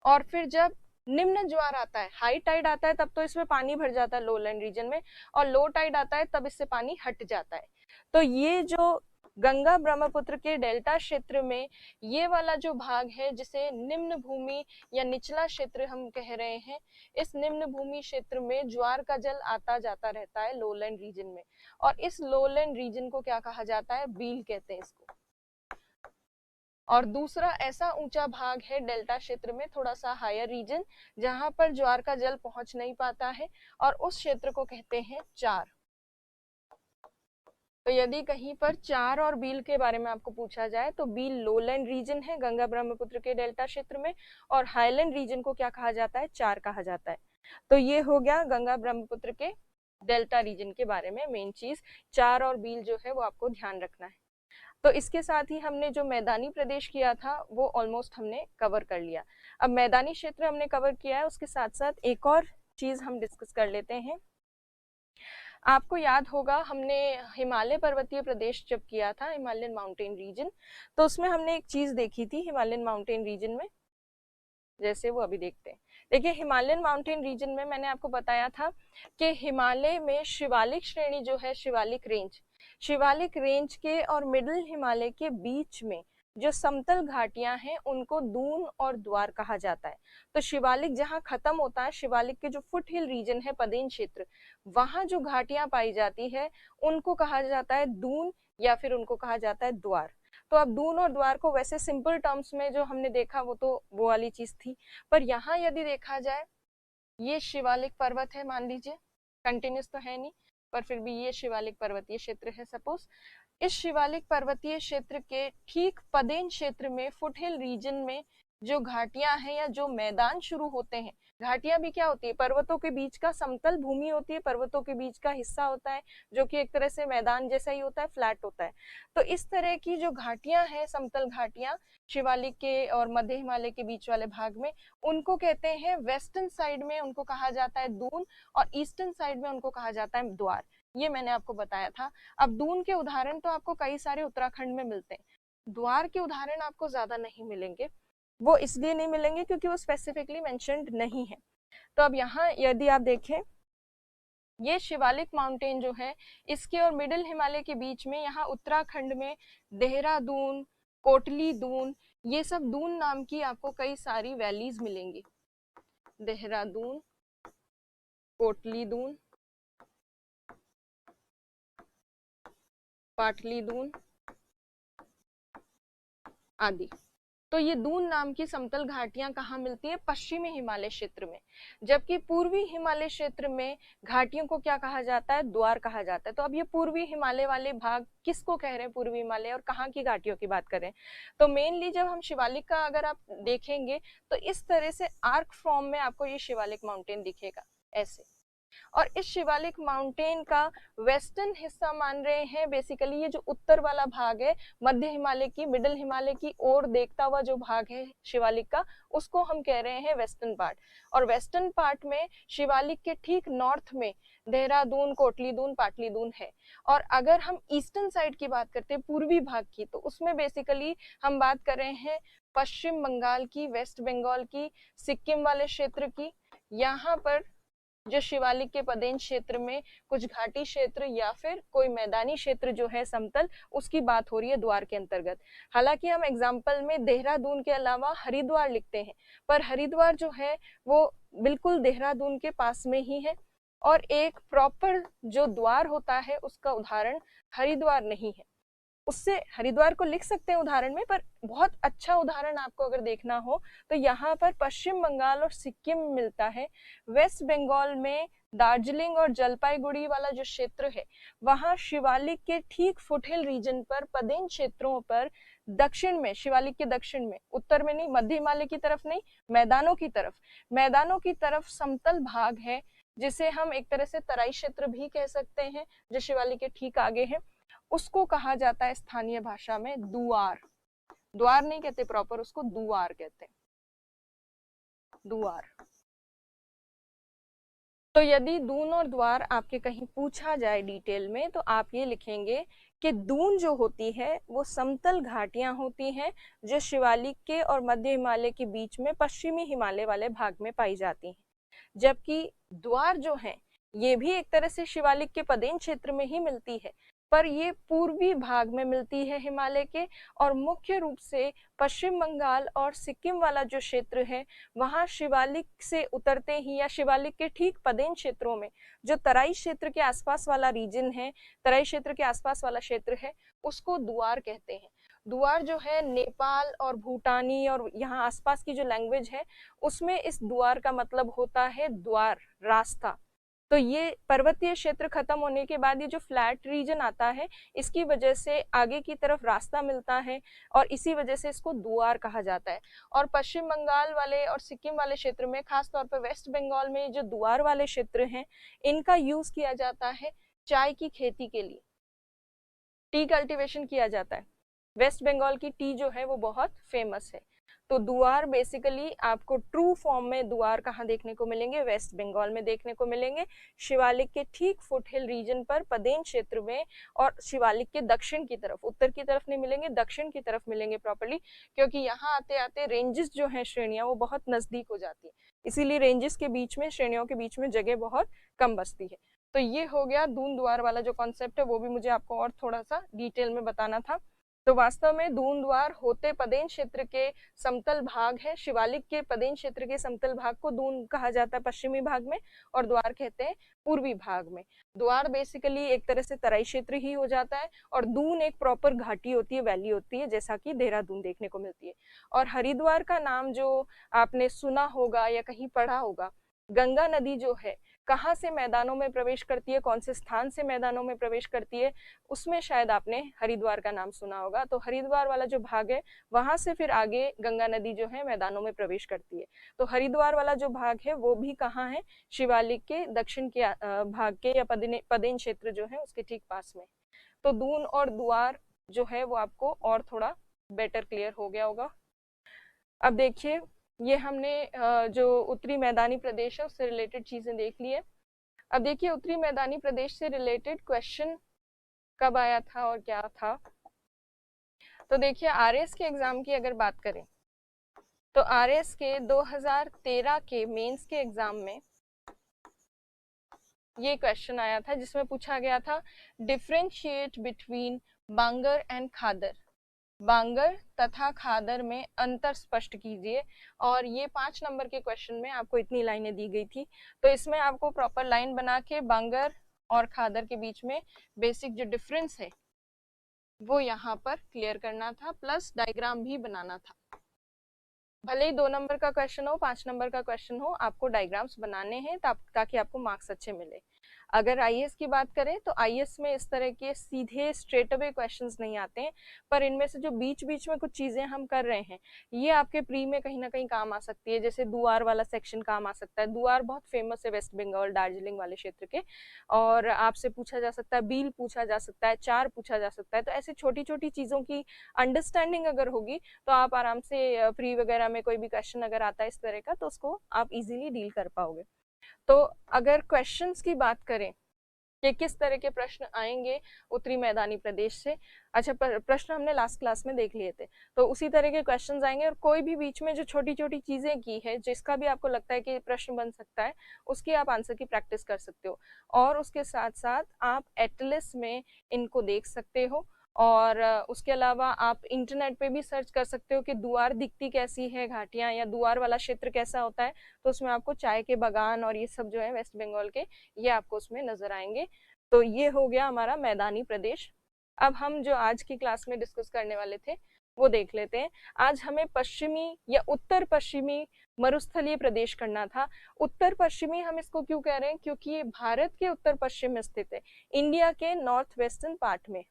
Speaker 1: और फिर जब निम्न ज्वार आता है, हाई टाइड आता है, तब तो इसमें पानी भर जाता है लोलैंड रीजन में, और लो टाइड आता है तब इससे पानी हट जाता है। तो ये जो गंगा ब्रह्मपुत्र के डेल्टा क्षेत्र में ये वाला जो भाग है जिसे निम्न भूमि या निचला क्षेत्र हम कह रहे हैं, इस निम्न भूमि क्षेत्र में ज्वार का जल आता जाता रहता है लोलैंड रीजन में, और इस लोलैंड रीजन को क्या कहा जाता है, बील कहते हैं इसको। और दूसरा ऐसा ऊंचा भाग है डेल्टा क्षेत्र में, थोड़ा सा हायर रीजन, जहां पर ज्वार का जल पहुंच नहीं पाता है और उस क्षेत्र को कहते हैं चार। तो यदि कहीं पर चार और बील के बारे में आपको पूछा जाए तो बील लोलैंड रीजन है गंगा ब्रह्मपुत्र के डेल्टा क्षेत्र में, और हाईलैंड रीजन को क्या कहा जाता है, चार कहा जाता है। तो ये हो गया गंगा ब्रह्मपुत्र के डेल्टा रीजन के बारे में मेन चीज, चार और बील जो है वो आपको ध्यान रखना है। तो इसके साथ ही हमने जो मैदानी प्रदेश किया था वो ऑलमोस्ट हमने कवर कर लिया। अब मैदानी क्षेत्र हमने कवर किया है, उसके साथ साथ एक और चीज हम डिस्कस कर लेते हैं। आपको याद होगा हमने हिमालय पर्वतीय प्रदेश जब किया था, हिमालयन माउंटेन रीजन, तो उसमें हमने एक चीज देखी थी हिमालयन माउंटेन रीजन में, जैसे वो अभी देखते हैं। देखिए हिमालयन माउंटेन रीजन में मैंने आपको बताया था कि हिमालय में शिवालिक श्रेणी जो है, शिवालिक रेंज के और मिडिल हिमालय के बीच में जो समतल घाटियां हैं उनको दून और द्वार कहा जाता है। तो शिवालिक जहां खत्म होता है, शिवालिक के जो फुट हिल रीजन है, पदेन क्षेत्र, वहां जो घाटियां पाई जाती है उनको कहा जाता है दून या फिर उनको कहा जाता है द्वार। तो अब दून और द्वार को वैसे सिंपल टर्म्स में जो हमने देखा वो तो वो वाली चीज थी, पर यहाँ यदि देखा जाए, ये शिवालिक पर्वत है मान लीजिए, कंटिन्यूस तो है नहीं पर फिर भी ये शिवालिक पर्वतीय क्षेत्र है सपोज। इस शिवालिक पर्वतीय क्षेत्र के ठीक पदेन क्षेत्र में, फुटहिल रीजन में जो घाटियां हैं या जो मैदान शुरू होते हैं, घाटियां भी क्या होती है, पर्वतों के बीच का समतल भूमि होती है, पर्वतों के बीच का हिस्सा होता है जो कि एक तरह से मैदान जैसा ही होता है, फ्लैट होता है। तो इस तरह की जो घाटियां हैं, समतल घाटियां शिवालिक के और मध्य हिमालय के बीच वाले भाग में, उनको कहते हैं, वेस्टर्न साइड में उनको कहा जाता है दून और ईस्टर्न साइड में उनको कहा जाता है द्वार। ये मैंने आपको बताया था। अब दून के उदाहरण तो आपको कई सारे उत्तराखंड में मिलते हैं, द्वार के उदाहरण आपको ज्यादा नहीं मिलेंगे। वो इसलिए नहीं मिलेंगे क्योंकि वो स्पेसिफिकली मेंशन्ड नहीं है। तो अब यहाँ यदि आप देखें, ये शिवालिक माउंटेन जो है, इसके और मिडिल हिमालय के बीच में यहाँ उत्तराखंड में देहरादून, कोटली दून, ये सब दून नाम की आपको कई सारी वैलीज मिलेंगी। देहरादून, कोटली दून, पाटली दून आदि। तो ये दून नाम की समतल घाटियां कहाँ मिलती है, पश्चिमी हिमालय क्षेत्र में, जबकि पूर्वी हिमालय क्षेत्र में घाटियों को क्या कहा जाता है, द्वार कहा जाता है। तो अब ये पूर्वी हिमालय वाले भाग किसको कह रहे हैं, पूर्वी हिमालय, और कहाँ की घाटियों की बात करें, तो मेनली जब हम शिवालिक का अगर आप देखेंगे तो इस तरह से आर्क फॉर्म में आपको ये शिवालिक माउंटेन दिखेगा ऐसे। और इस शिवालिक माउंटेन का वेस्टर्न हिस्सा मान रहे हैं बेसिकली, ये जो उत्तर वाला भाग है, मध्य हिमालय की, मिडिल हिमालय की ओर देखता हुआ जो भाग है शिवालिक का, उसको हम कह रहे हैं वेस्टर्न पार्ट। और वेस्टर्न पार्ट में शिवालिक के ठीक नॉर्थ में देहरादून, कोटली दून, पाटली दून है। और अगर हम ईस्टर्न साइड की बात करते हैं, पूर्वी भाग की, तो उसमें बेसिकली हम बात कर रहे हैं पश्चिम बंगाल की, वेस्ट बंगाल की, सिक्किम वाले क्षेत्र की। यहाँ पर जो शिवालिक के पदेन क्षेत्र में कुछ घाटी क्षेत्र या फिर कोई मैदानी क्षेत्र जो है समतल, उसकी बात हो रही है द्वार के अंतर्गत। हालांकि हम एग्जाम्पल में देहरादून के अलावा हरिद्वार लिखते हैं, पर हरिद्वार जो है वो बिल्कुल देहरादून के पास में ही है, और एक प्रॉपर जो द्वार होता है उसका उदाहरण हरिद्वार नहीं है। उससे हरिद्वार को लिख सकते हैं उदाहरण में, पर बहुत अच्छा उदाहरण आपको अगर देखना हो तो यहाँ पर पश्चिम बंगाल और सिक्किम मिलता है। वेस्ट बंगाल में दार्जिलिंग और जलपाईगुड़ी वाला जो क्षेत्र है, वहां शिवालिक के ठीक फुटहिल रीजन पर, पदेन क्षेत्रों पर, दक्षिण में, शिवालिक के दक्षिण में, उत्तर में नहीं, मध्य हिमालय की तरफ नहीं, मैदानों की तरफ समतल भाग है, जिसे हम एक तरह से तराई क्षेत्र भी कह सकते हैं, जो शिवालिक के ठीक आगे है। उसको कहा जाता है स्थानीय भाषा में दुआर। द्वार नहीं कहते प्रॉपर, उसको दुआर कहते हैं, दुआर। तो यदि दून और द्वार आपके कहीं पूछा जाए डिटेल में, तो आप ये लिखेंगे कि दून जो होती है वो समतल घाटियां होती हैं जो शिवालिक के और मध्य हिमालय के बीच में पश्चिमी हिमालय वाले भाग में पाई जाती हैं, जबकि द्वार जो है ये भी एक तरह से शिवालिक के पदेन क्षेत्र में ही मिलती है, पर ये पूर्वी भाग में मिलती है हिमालय के, और मुख्य रूप से पश्चिम बंगाल और सिक्किम वाला जो क्षेत्र है, वहां शिवालिक से उतरते ही या शिवालिक के ठीक पदेन क्षेत्रों में जो तराई क्षेत्र के आसपास वाला रीजन है, तराई क्षेत्र के आसपास वाला क्षेत्र है, उसको दुआर कहते हैं। दुआर जो है नेपाल और भूटानी और यहाँ आसपास की जो लैंग्वेज है, उसमें इस दुआर का मतलब होता है द्वार, रास्ता। तो ये पर्वतीय क्षेत्र खत्म होने के बाद ये जो फ्लैट रीजन आता है, इसकी वजह से आगे की तरफ रास्ता मिलता है, और इसी वजह से इसको दुआर कहा जाता है। और पश्चिम बंगाल वाले और सिक्किम वाले क्षेत्र में, खासतौर पर वेस्ट बंगाल में जो दुआर वाले क्षेत्र हैं, इनका यूज किया जाता है चाय की खेती के लिए, टी कल्टीवेशन किया जाता है। वेस्ट बंगाल की टी जो है वो बहुत फेमस है। तो दुआर बेसिकली आपको ट्रू फॉर्म में दुआर कहाँ देखने को मिलेंगे, वेस्ट बंगाल में देखने को मिलेंगे, शिवालिक के ठीक फुटहिल रीजन पर पदेन क्षेत्र में, और शिवालिक के दक्षिण की तरफ, उत्तर की तरफ नहीं मिलेंगे, दक्षिण की तरफ मिलेंगे प्रॉपर्ली, क्योंकि यहाँ आते आते रेंजेस जो है श्रेणियां वो बहुत नजदीक हो जाती है, इसीलिए रेंजेस के बीच में, श्रेणियों के बीच में जगह बहुत कम बचती है। तो ये हो गया दून द्वार वाला जो कॉन्सेप्ट है, वो भी मुझे आपको और थोड़ा सा डिटेल में बताना था। तो वास्तव में दून द्वार होते पदेन क्षेत्र के समतल भाग है, शिवालिक के पदेन क्षेत्र के समतल भाग को दून कहा जाता है पश्चिमी भाग में, और द्वार कहते हैं पूर्वी भाग में। द्वार बेसिकली एक तरह से तराई क्षेत्र ही हो जाता है, और दून एक प्रॉपर घाटी होती है, वैली होती है, जैसा कि देहरादून देखने को मिलती है। और हरिद्वार का नाम जो आपने सुना होगा या कहीं पढ़ा होगा, गंगा नदी जो है कहाँ से मैदानों में प्रवेश करती है, कौन से स्थान से मैदानों में प्रवेश करती है, उसमें शायद आपने हरिद्वार का नाम सुना होगा। तो हरिद्वार वाला जो भाग है वहां से फिर आगे गंगा नदी जो है मैदानों में प्रवेश करती है। तो हरिद्वार वाला जो भाग है वो भी कहाँ है, शिवालिक के दक्षिण के भाग के या पदेन क्षेत्र जो है उसके ठीक पास में। तो दून और द्वार जो है वो आपको और थोड़ा बेटर क्लियर हो गया होगा। अब देखिए, ये हमने जो उत्तरी मैदानी प्रदेश है उससे रिलेटेड चीजें देख ली है। अब देखिए, उत्तरी मैदानी प्रदेश से रिलेटेड क्वेश्चन कब आया था और क्या था। तो देखिए, आरएस के एग्जाम की अगर बात करें तो आरएस के 2013 के मेंस के एग्जाम में ये क्वेश्चन आया था, जिसमें पूछा गया था डिफरेंशिएट बिटवीन बांगर एंड खादर, बांगर तथा खादर में अंतर स्पष्ट कीजिए। और ये 5 नंबर के क्वेश्चन में आपको इतनी लाइनें दी गई थी, तो इसमें आपको प्रॉपर लाइन बना के बांगर और खादर के बीच में बेसिक जो डिफरेंस है वो यहाँ पर क्लियर करना था, प्लस डायग्राम भी बनाना था। भले ही 2 नंबर का क्वेश्चन हो, 5 नंबर का क्वेश्चन हो, आपको डायग्राम्स बनाने हैं ताकि आपको मार्क्स अच्छे मिले। अगर आईएएस की बात करें तो आईएएस में इस तरह के सीधे स्ट्रेट अवे क्वेश्चंस नहीं आते हैं, पर इनमें से जो बीच बीच में कुछ चीजें हम कर रहे हैं ये आपके प्री में कहीं ना कहीं काम आ सकती है। जैसे दुआर वाला सेक्शन काम आ सकता है, दुआर बहुत फेमस है वेस्ट बंगाल दार्जिलिंग वाले क्षेत्र के, और आपसे पूछा जा सकता है, बील पूछा जा सकता है, चार पूछा जा सकता है। तो ऐसी छोटी छोटी चीजों की अंडरस्टैंडिंग अगर होगी तो आप आराम से प्री वगैरह में कोई भी क्वेश्चन अगर आता है इस तरह का तो उसको आप इजीली डील कर पाओगे। तो अगर क्वेश्चंस की बात करें कि किस तरह के प्रश्न आएंगे उत्तरी मैदानी प्रदेश से, अच्छा प्रश्न हमने लास्ट क्लास में देख लिए थे, तो उसी तरह के क्वेश्चंस आएंगे। और कोई भी बीच में जो छोटी छोटी चीजें की है जिसका भी आपको लगता है कि प्रश्न बन सकता है, उसकी आप आंसर की प्रैक्टिस कर सकते हो, और उसके साथ साथ आप एटलस में इनको देख सकते हो। और उसके अलावा आप इंटरनेट पे भी सर्च कर सकते हो कि दुआर दिखती कैसी है, घाटियां या दुआर वाला क्षेत्र कैसा होता है, तो उसमें आपको चाय के बागान और ये सब जो है वेस्ट बंगाल के, ये आपको उसमें नजर आएंगे। तो ये हो गया हमारा मैदानी प्रदेश। अब हम जो आज की क्लास में डिस्कस करने वाले थे वो देख लेते हैं। आज हमें पश्चिमी या उत्तर पश्चिमी मरुस्थलीय प्रदेश करना था। उत्तर पश्चिमी हम इसको क्यों कह रहे हैं, क्योंकि ये भारत के उत्तर पश्चिम में स्थित है, इंडिया के नॉर्थ वेस्टर्न पार्ट में।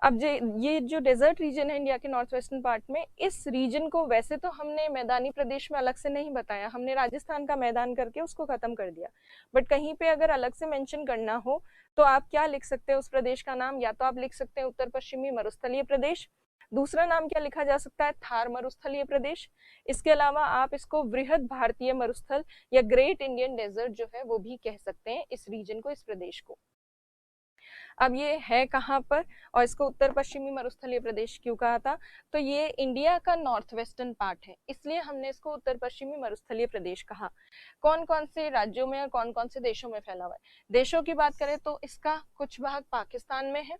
Speaker 1: अब ये जो डेजर्ट रीजन है इंडिया के नॉर्थ वेस्टर्न पार्ट में, इस रीजन को वैसे तो हमने मैदानी प्रदेश में अलग से नहीं बताया, हमने राजस्थान का मैदान करके उसको खत्म कर दिया, बट कहीं पे अगर अलग से मेंशन करना हो तो आप क्या लिख सकते हैं उस प्रदेश का नाम, या तो आप लिख सकते हैं उत्तर पश्चिमी मरुस्थलीय प्रदेश, दूसरा नाम क्या लिखा जा सकता है, थार मरुस्थलीय प्रदेश। इसके अलावा आप इसको वृहद भारतीय मरुस्थल या ग्रेट इंडियन डेजर्ट जो है वो भी कह सकते हैं इस रीजन को, इस प्रदेश को। अब ये है कहाँ पर, और इसको उत्तर पश्चिमी मरुस्थलीय प्रदेश क्यों कहा था, तो ये इंडिया का नॉर्थ वेस्टर्न पार्ट है, इसलिए हमने इसको उत्तर पश्चिमी मरुस्थलीय प्रदेश कहा। कौन कौन से राज्यों में और कौन कौन से देशों में फैला हुआ है। देशों की बात करें तो इसका कुछ भाग पाकिस्तान में है,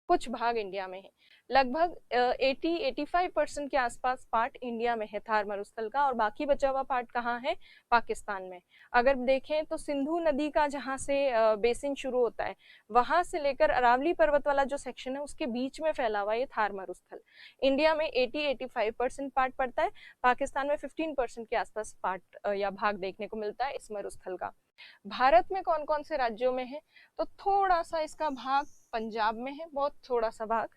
Speaker 1: कुछ भाग इंडिया में है। लगभग 80-85% के आसपास पार्ट इंडिया में है थार मरुस्थल का, और बाकी बचा हुआ पार्ट कहाँ है, पाकिस्तान में। अगर देखें तो सिंधु नदी का जहाँ से बेसिन शुरू होता है वहां से लेकर अरावली पर्वत वाला जो सेक्शन है उसके बीच में फैला हुआ ये थार मरुस्थल। इंडिया में 80-85% पार्ट पड़ता है, पाकिस्तान में 15% के आसपास पार्ट या भाग देखने को मिलता है इस मरुस्थल का। भारत में कौन कौन से राज्यों में है, तो थोड़ा सा इसका भाग पंजाब में है, बहुत थोड़ा सा भाग,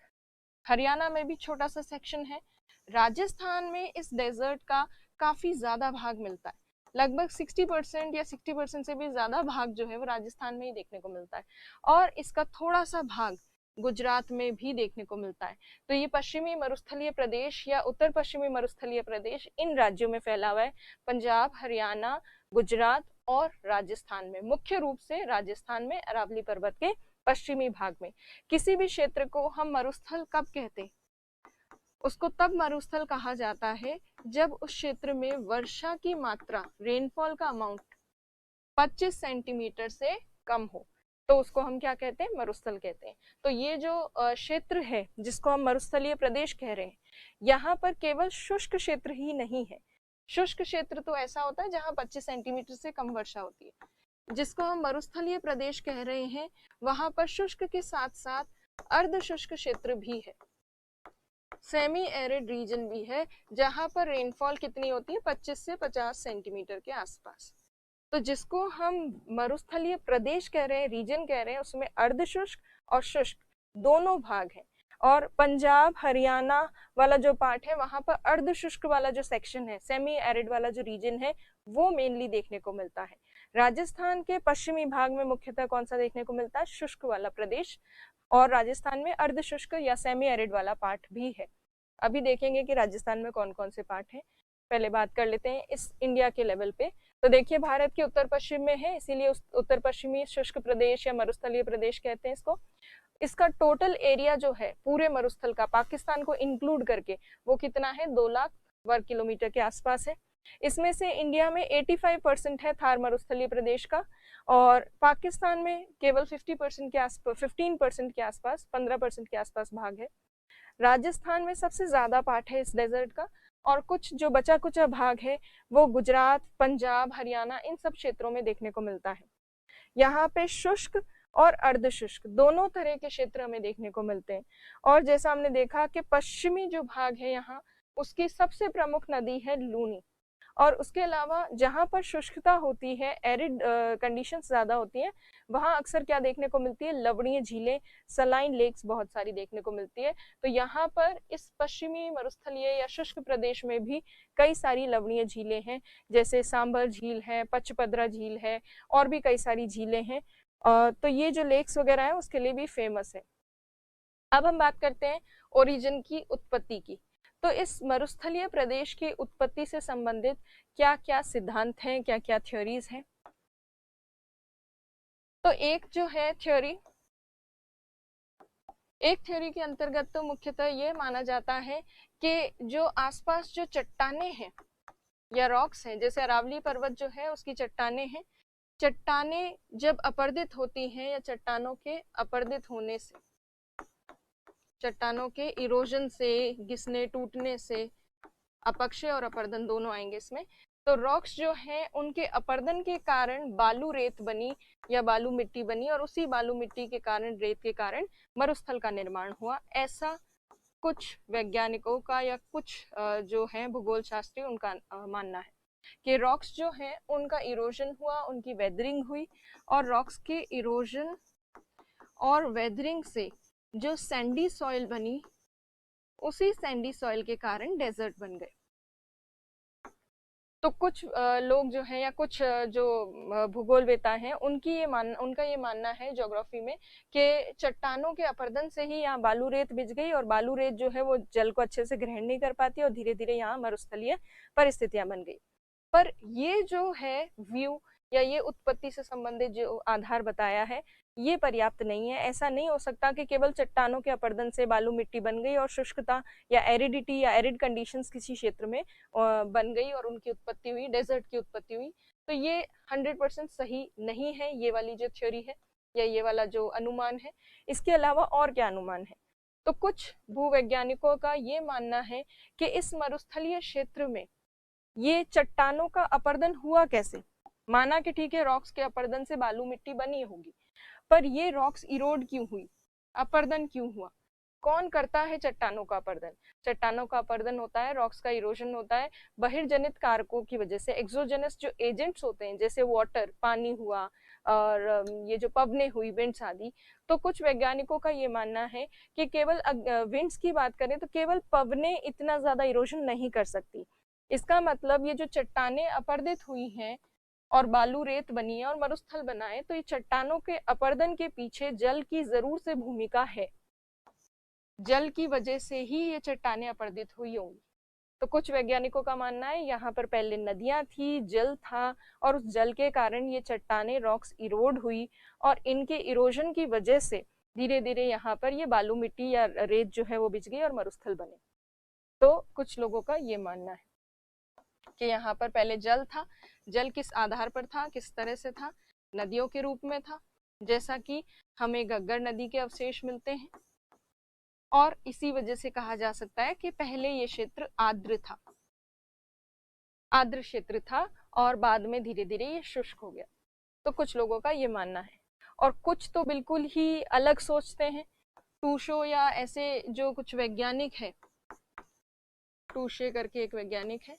Speaker 1: हरियाणा में भी छोटा सा सेक्शन है, राजस्थान में इस डेजर्ट का काफी ज्यादा भाग मिलता है, लगभग 60% या 60% से भी ज्यादा भाग जो है वो राजस्थान में ही देखने को मिलता है। और इसका थोड़ा सा भाग गुजरात में भी देखने को मिलता है। तो ये पश्चिमी मरुस्थलीय प्रदेश या उत्तर पश्चिमी मरुस्थलीय प्रदेश इन राज्यों में फैला हुआ है, पंजाब, हरियाणा, गुजरात और राजस्थान में, मुख्य रूप से राजस्थान में अरावली पर्वत के पश्चिमी भाग में। किसी भी क्षेत्र को हम मरुस्थल कब कहते हैं? उसको तब मरुस्थल कहा जाता है जब उस क्षेत्र में वर्षा की मात्रा, रेनफॉल का अमाउंट 25 सेंटीमीटर से कम हो, तो उसको हम क्या कहते हैं? मरुस्थल कहते हैं। तो ये जो क्षेत्र है जिसको हम मरुस्थलीय प्रदेश कह रहे हैं, यहाँ पर केवल शुष्क क्षेत्र ही नहीं है। शुष्क क्षेत्र तो ऐसा होता है जहाँ 25 सेंटीमीटर से कम वर्षा होती है। जिसको हम मरुस्थलीय प्रदेश कह रहे हैं, वहां पर शुष्क के साथ साथ अर्ध शुष्क क्षेत्र भी है, सेमी एरिड रीजन भी है, जहां पर रेनफॉल कितनी होती है? 25 से 50 सेंटीमीटर के आसपास। तो जिसको हम मरुस्थलीय प्रदेश कह रहे हैं, रीजन कह रहे हैं, उसमें अर्ध शुष्क और शुष्क दोनों भाग हैं। और पंजाब हरियाणा वाला जो पार्ट है, वहां पर अर्ध शुष्क वाला जो सेक्शन है, सेमी एरिड वाला जो रीजन है, वो मेनली देखने को मिलता है। राजस्थान के पश्चिमी भाग में मुख्यतः कौन सा देखने को मिलता है? शुष्क वाला प्रदेश। और राजस्थान में अर्ध शुष्क या सेमी एरिड वाला पार्ट भी है। अभी देखेंगे कि राजस्थान में कौन कौन से पार्ट हैं। पहले बात कर लेते हैं इस इंडिया के लेवल पे। तो देखिए, भारत के उत्तर पश्चिम में है, इसीलिए उस उत्तर पश्चिमी शुष्क प्रदेश या मरुस्थलीय प्रदेश कहते हैं इसको। इसका टोटल एरिया जो है पूरे मरुस्थल का, पाकिस्तान को इंक्लूड करके, वो कितना है? 2 लाख वर्ग किलोमीटर के आसपास है। इसमें से इंडिया में 85% है थार मरुस्थलीय प्रदेश का, और पाकिस्तान में केवल 50% के आसपास, 15% के आसपास, 15% के आसपास भाग है। राजस्थान में सबसे ज्यादा पार्ट है इस डेजर्ट का, और कुछ जो बचा कुचा भाग है वो गुजरात, पंजाब, हरियाणा, इन सब क्षेत्रों में देखने को मिलता है। यहाँ पे शुष्क और अर्ध शुष्क दोनों तरह के क्षेत्र हमें देखने को मिलते हैं। और जैसा हमने देखा कि पश्चिमी जो भाग है यहाँ, उसकी सबसे प्रमुख नदी है लूनी। और उसके अलावा जहाँ पर शुष्कता होती है, एरिड कंडीशंस ज्यादा होती हैं, वहाँ अक्सर क्या देखने को मिलती है? लवणीय झीलें, सलाइन लेक्स बहुत सारी देखने को मिलती है। तो यहाँ पर इस पश्चिमी मरुस्थलीय या शुष्क प्रदेश में भी कई सारी लवणीय झीलें हैं, जैसे सांबर झील है, पचपदरा झील है, और भी कई सारी झीलें हैं। तो ये जो लेक्स वगैरह है उसके लिए भी फेमस है। अब हम बात करते हैं ओरिजिन की, उत्पत्ति की। तो इस मरुस्थलीय प्रदेश की उत्पत्ति से संबंधित क्या क्या सिद्धांत हैं, क्या क्या थ्योरीज हैं? तो एक थ्योरी के अंतर्गत तो मुख्यतः ये माना जाता है कि जो आसपास जो चट्टाने हैं या रॉक्स हैं, जैसे अरावली पर्वत जो है उसकी चट्टाने हैं, चट्टाने जब अपर्दित होती हैं या चट्टानों के अपर्दित होने से, चट्टानों के इरोजन से, घिसने टूटने से, अपक्षय और अपर्दन दोनों आएंगे इसमें, तो रॉक्स जो हैं उनके अपर्दन के कारण बालू रेत बनी या बालू मिट्टी बनी, और उसी बालू मिट्टी के कारण, रेत के कारण मरुस्थल का निर्माण हुआ। ऐसा कुछ वैज्ञानिकों का या कुछ जो है भूगोल शास्त्री, उनका मानना है कि रॉक्स जो हैं उनका इरोजन हुआ, उनकी वेदरिंग हुई, और रॉक्स के इरोजन और वेदरिंग से जो सैंडी सॉइल बनी, उसी सैंडी सॉइल के कारण डेजर्ट बन गए। तो कुछ लोग जो हैं या कुछ जो भूगोलवेता हैं, उनका ये मानना है ज्योग्राफी में कि चट्टानों के अपर्दन से ही यहाँ बालू रेत बिछ गई, और बालू रेत जो है वो जल को अच्छे से ग्रहण नहीं कर पाती, और धीरे धीरे यहाँ मरुस्थलीय परिस्थितियां बन गई। पर ये जो है व्यू या ये उत्पत्ति से संबंधित जो आधार बताया है, ये पर्याप्त नहीं है। ऐसा नहीं हो सकता कि केवल चट्टानों के अपर्दन से बालू मिट्टी बन गई और शुष्कता या एरिडिटी या एरिड कंडीशंस किसी क्षेत्र में बन गई और उनकी उत्पत्ति हुई, डेजर्ट की उत्पत्ति हुई। तो ये 100% सही नहीं है, ये वाली जो थ्योरी है या ये वाला जो अनुमान है। इसके अलावा और क्या अनुमान है? तो कुछ भूवैज्ञानिकों का ये मानना है कि इस मरुस्थलीय क्षेत्र में ये चट्टानों का अपर्दन हुआ कैसे। माना कि ठीक है, रॉक्स के अपर्दन से बालू मिट्टी बनी होगी, पर ये रॉक्स इरोड क्यों हुई, अपर्दन क्यों हुआ? कौन करता है चट्टानों का अपर्दन? चट्टानों का अपर्दन होता है, रॉक्स का इरोजन होता है बहिर्जनित कारकों की वजह से। एक्सोजेनस जो एजेंट्स होते हैं, जैसे वाटर, पानी हुआ, और ये जो पवने हुई, विंड्स आदि। तो कुछ वैज्ञानिकों का ये मानना है कि केवल विंड्स की बात करें तो केवल पवने इतना ज्यादा इरोजन नहीं कर सकती। इसका मतलब ये जो चट्टाने अपर्दित हुई हैं और बालू रेत बनी है और मरुस्थल बना है, तो ये चट्टानों के अपर्दन के पीछे जल की जरूर से भूमिका है। जल की वजह से ही ये चट्टानें अपरदित हुई होंगी। तो कुछ वैज्ञानिकों का मानना है यहाँ पर पहले नदियां थी, जल था, और उस जल के कारण ये चट्टानें, रॉक्स इरोड हुई, और इनके इरोजन की वजह से धीरे धीरे यहाँ पर ये बालू मिट्टी या रेत जो है वो बिछ गई और मरुस्थल बने। तो कुछ लोगों का ये मानना है कि यहाँ पर पहले जल था। जल किस आधार पर था, किस तरह से था? नदियों के रूप में था, जैसा कि हमें गग्गर नदी के अवशेष मिलते हैं, और इसी वजह से कहा जा सकता है कि पहले ये क्षेत्र आर्द्र था, आर्द्र क्षेत्र था, और बाद में धीरे धीरे ये शुष्क हो गया। तो कुछ लोगों का ये मानना है, और कुछ तो बिल्कुल ही अलग सोचते हैं। टूशो या ऐसे जो कुछ वैज्ञानिक है, टूशे करके एक वैज्ञानिक है,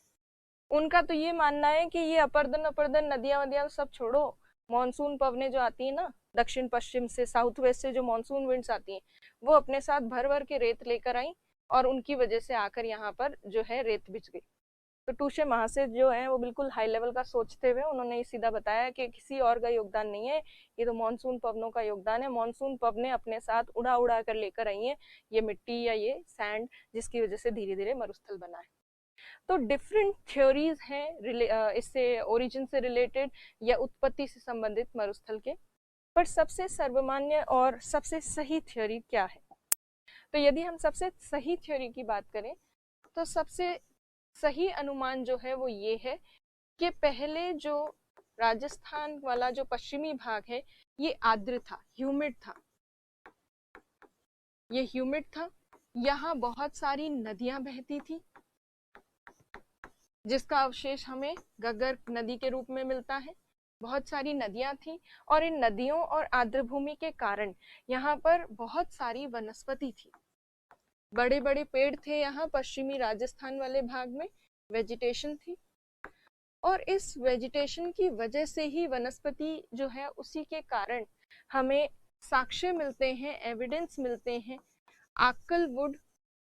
Speaker 1: उनका तो ये मानना है कि ये अपर्दन अपर्दन नदियां वदियां सब छोड़ो, मॉनसून पवनें जो आती है ना दक्षिण पश्चिम से, साउथ वेस्ट से जो मॉनसून विंड्स आती हैं, वो अपने साथ भर भर के रेत लेकर आई, और उनकी वजह से आकर यहाँ पर जो है रेत बिछ गई। तो टूशे महाशय जो है वो बिल्कुल हाई लेवल का सोचते हुए उन्होंने ये सीधा बताया कि किसी और का योगदान नहीं है, ये तो मॉनसून पवनों का योगदान है। मॉनसून पवनें अपने साथ उड़ा उड़ा कर लेकर आई हैं ये मिट्टी या ये सैंड, जिसकी वजह से धीरे धीरे मरुस्थल बना है। तो डिफरेंट थ्योरीज हैं इससे, ओरिजिन से रिलेटेड या उत्पत्ति से संबंधित मरुस्थल के, पर सबसे सर्वमान्य और सबसे सही थ्योरी क्या है? तो यदि हम सबसे सही थ्योरी की बात करें तो सबसे सही अनुमान जो है वो ये है कि पहले जो राजस्थान वाला जो पश्चिमी भाग है ये आर्द्र था, ह्यूमिड था, ये ह्यूमिड था। यहाँ बहुत सारी नदियां बहती थी, जिसका अवशेष हमें गग्गर नदी के रूप में मिलता है। बहुत सारी नदियां थी, और इन नदियों और आर्द्र भूमि के कारण यहाँ पर बहुत सारी वनस्पति थी, बड़े बड़े पेड़ थे यहाँ पश्चिमी राजस्थान वाले भाग में, वेजिटेशन थी, और इस वेजिटेशन की वजह से ही वनस्पति जो है उसी के कारण हमें साक्ष्य मिलते हैं, एविडेंस मिलते हैं। आक्कलवुड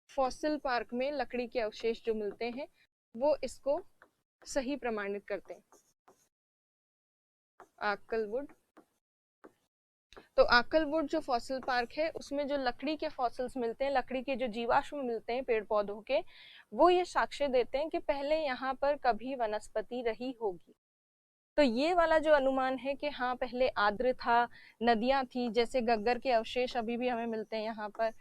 Speaker 1: फॉसिल पार्क में लकड़ी के अवशेष जो मिलते हैं वो इसको सही प्रमाणित करते हैं। आक्कलवुड, तो आक्कलवुड जो फॉसिल पार्क है उसमें जो लकड़ी के फॉसिल्स मिलते हैं, लकड़ी के जो जीवाश्म मिलते हैं पेड़ पौधों के, वो ये साक्ष्य देते हैं कि पहले यहाँ पर कभी वनस्पति रही होगी। तो ये वाला जो अनुमान है कि हाँ पहले आर्द्र था, नदियां थी, जैसे गग्गर के अवशेष अभी भी हमें मिलते हैं यहाँ पर,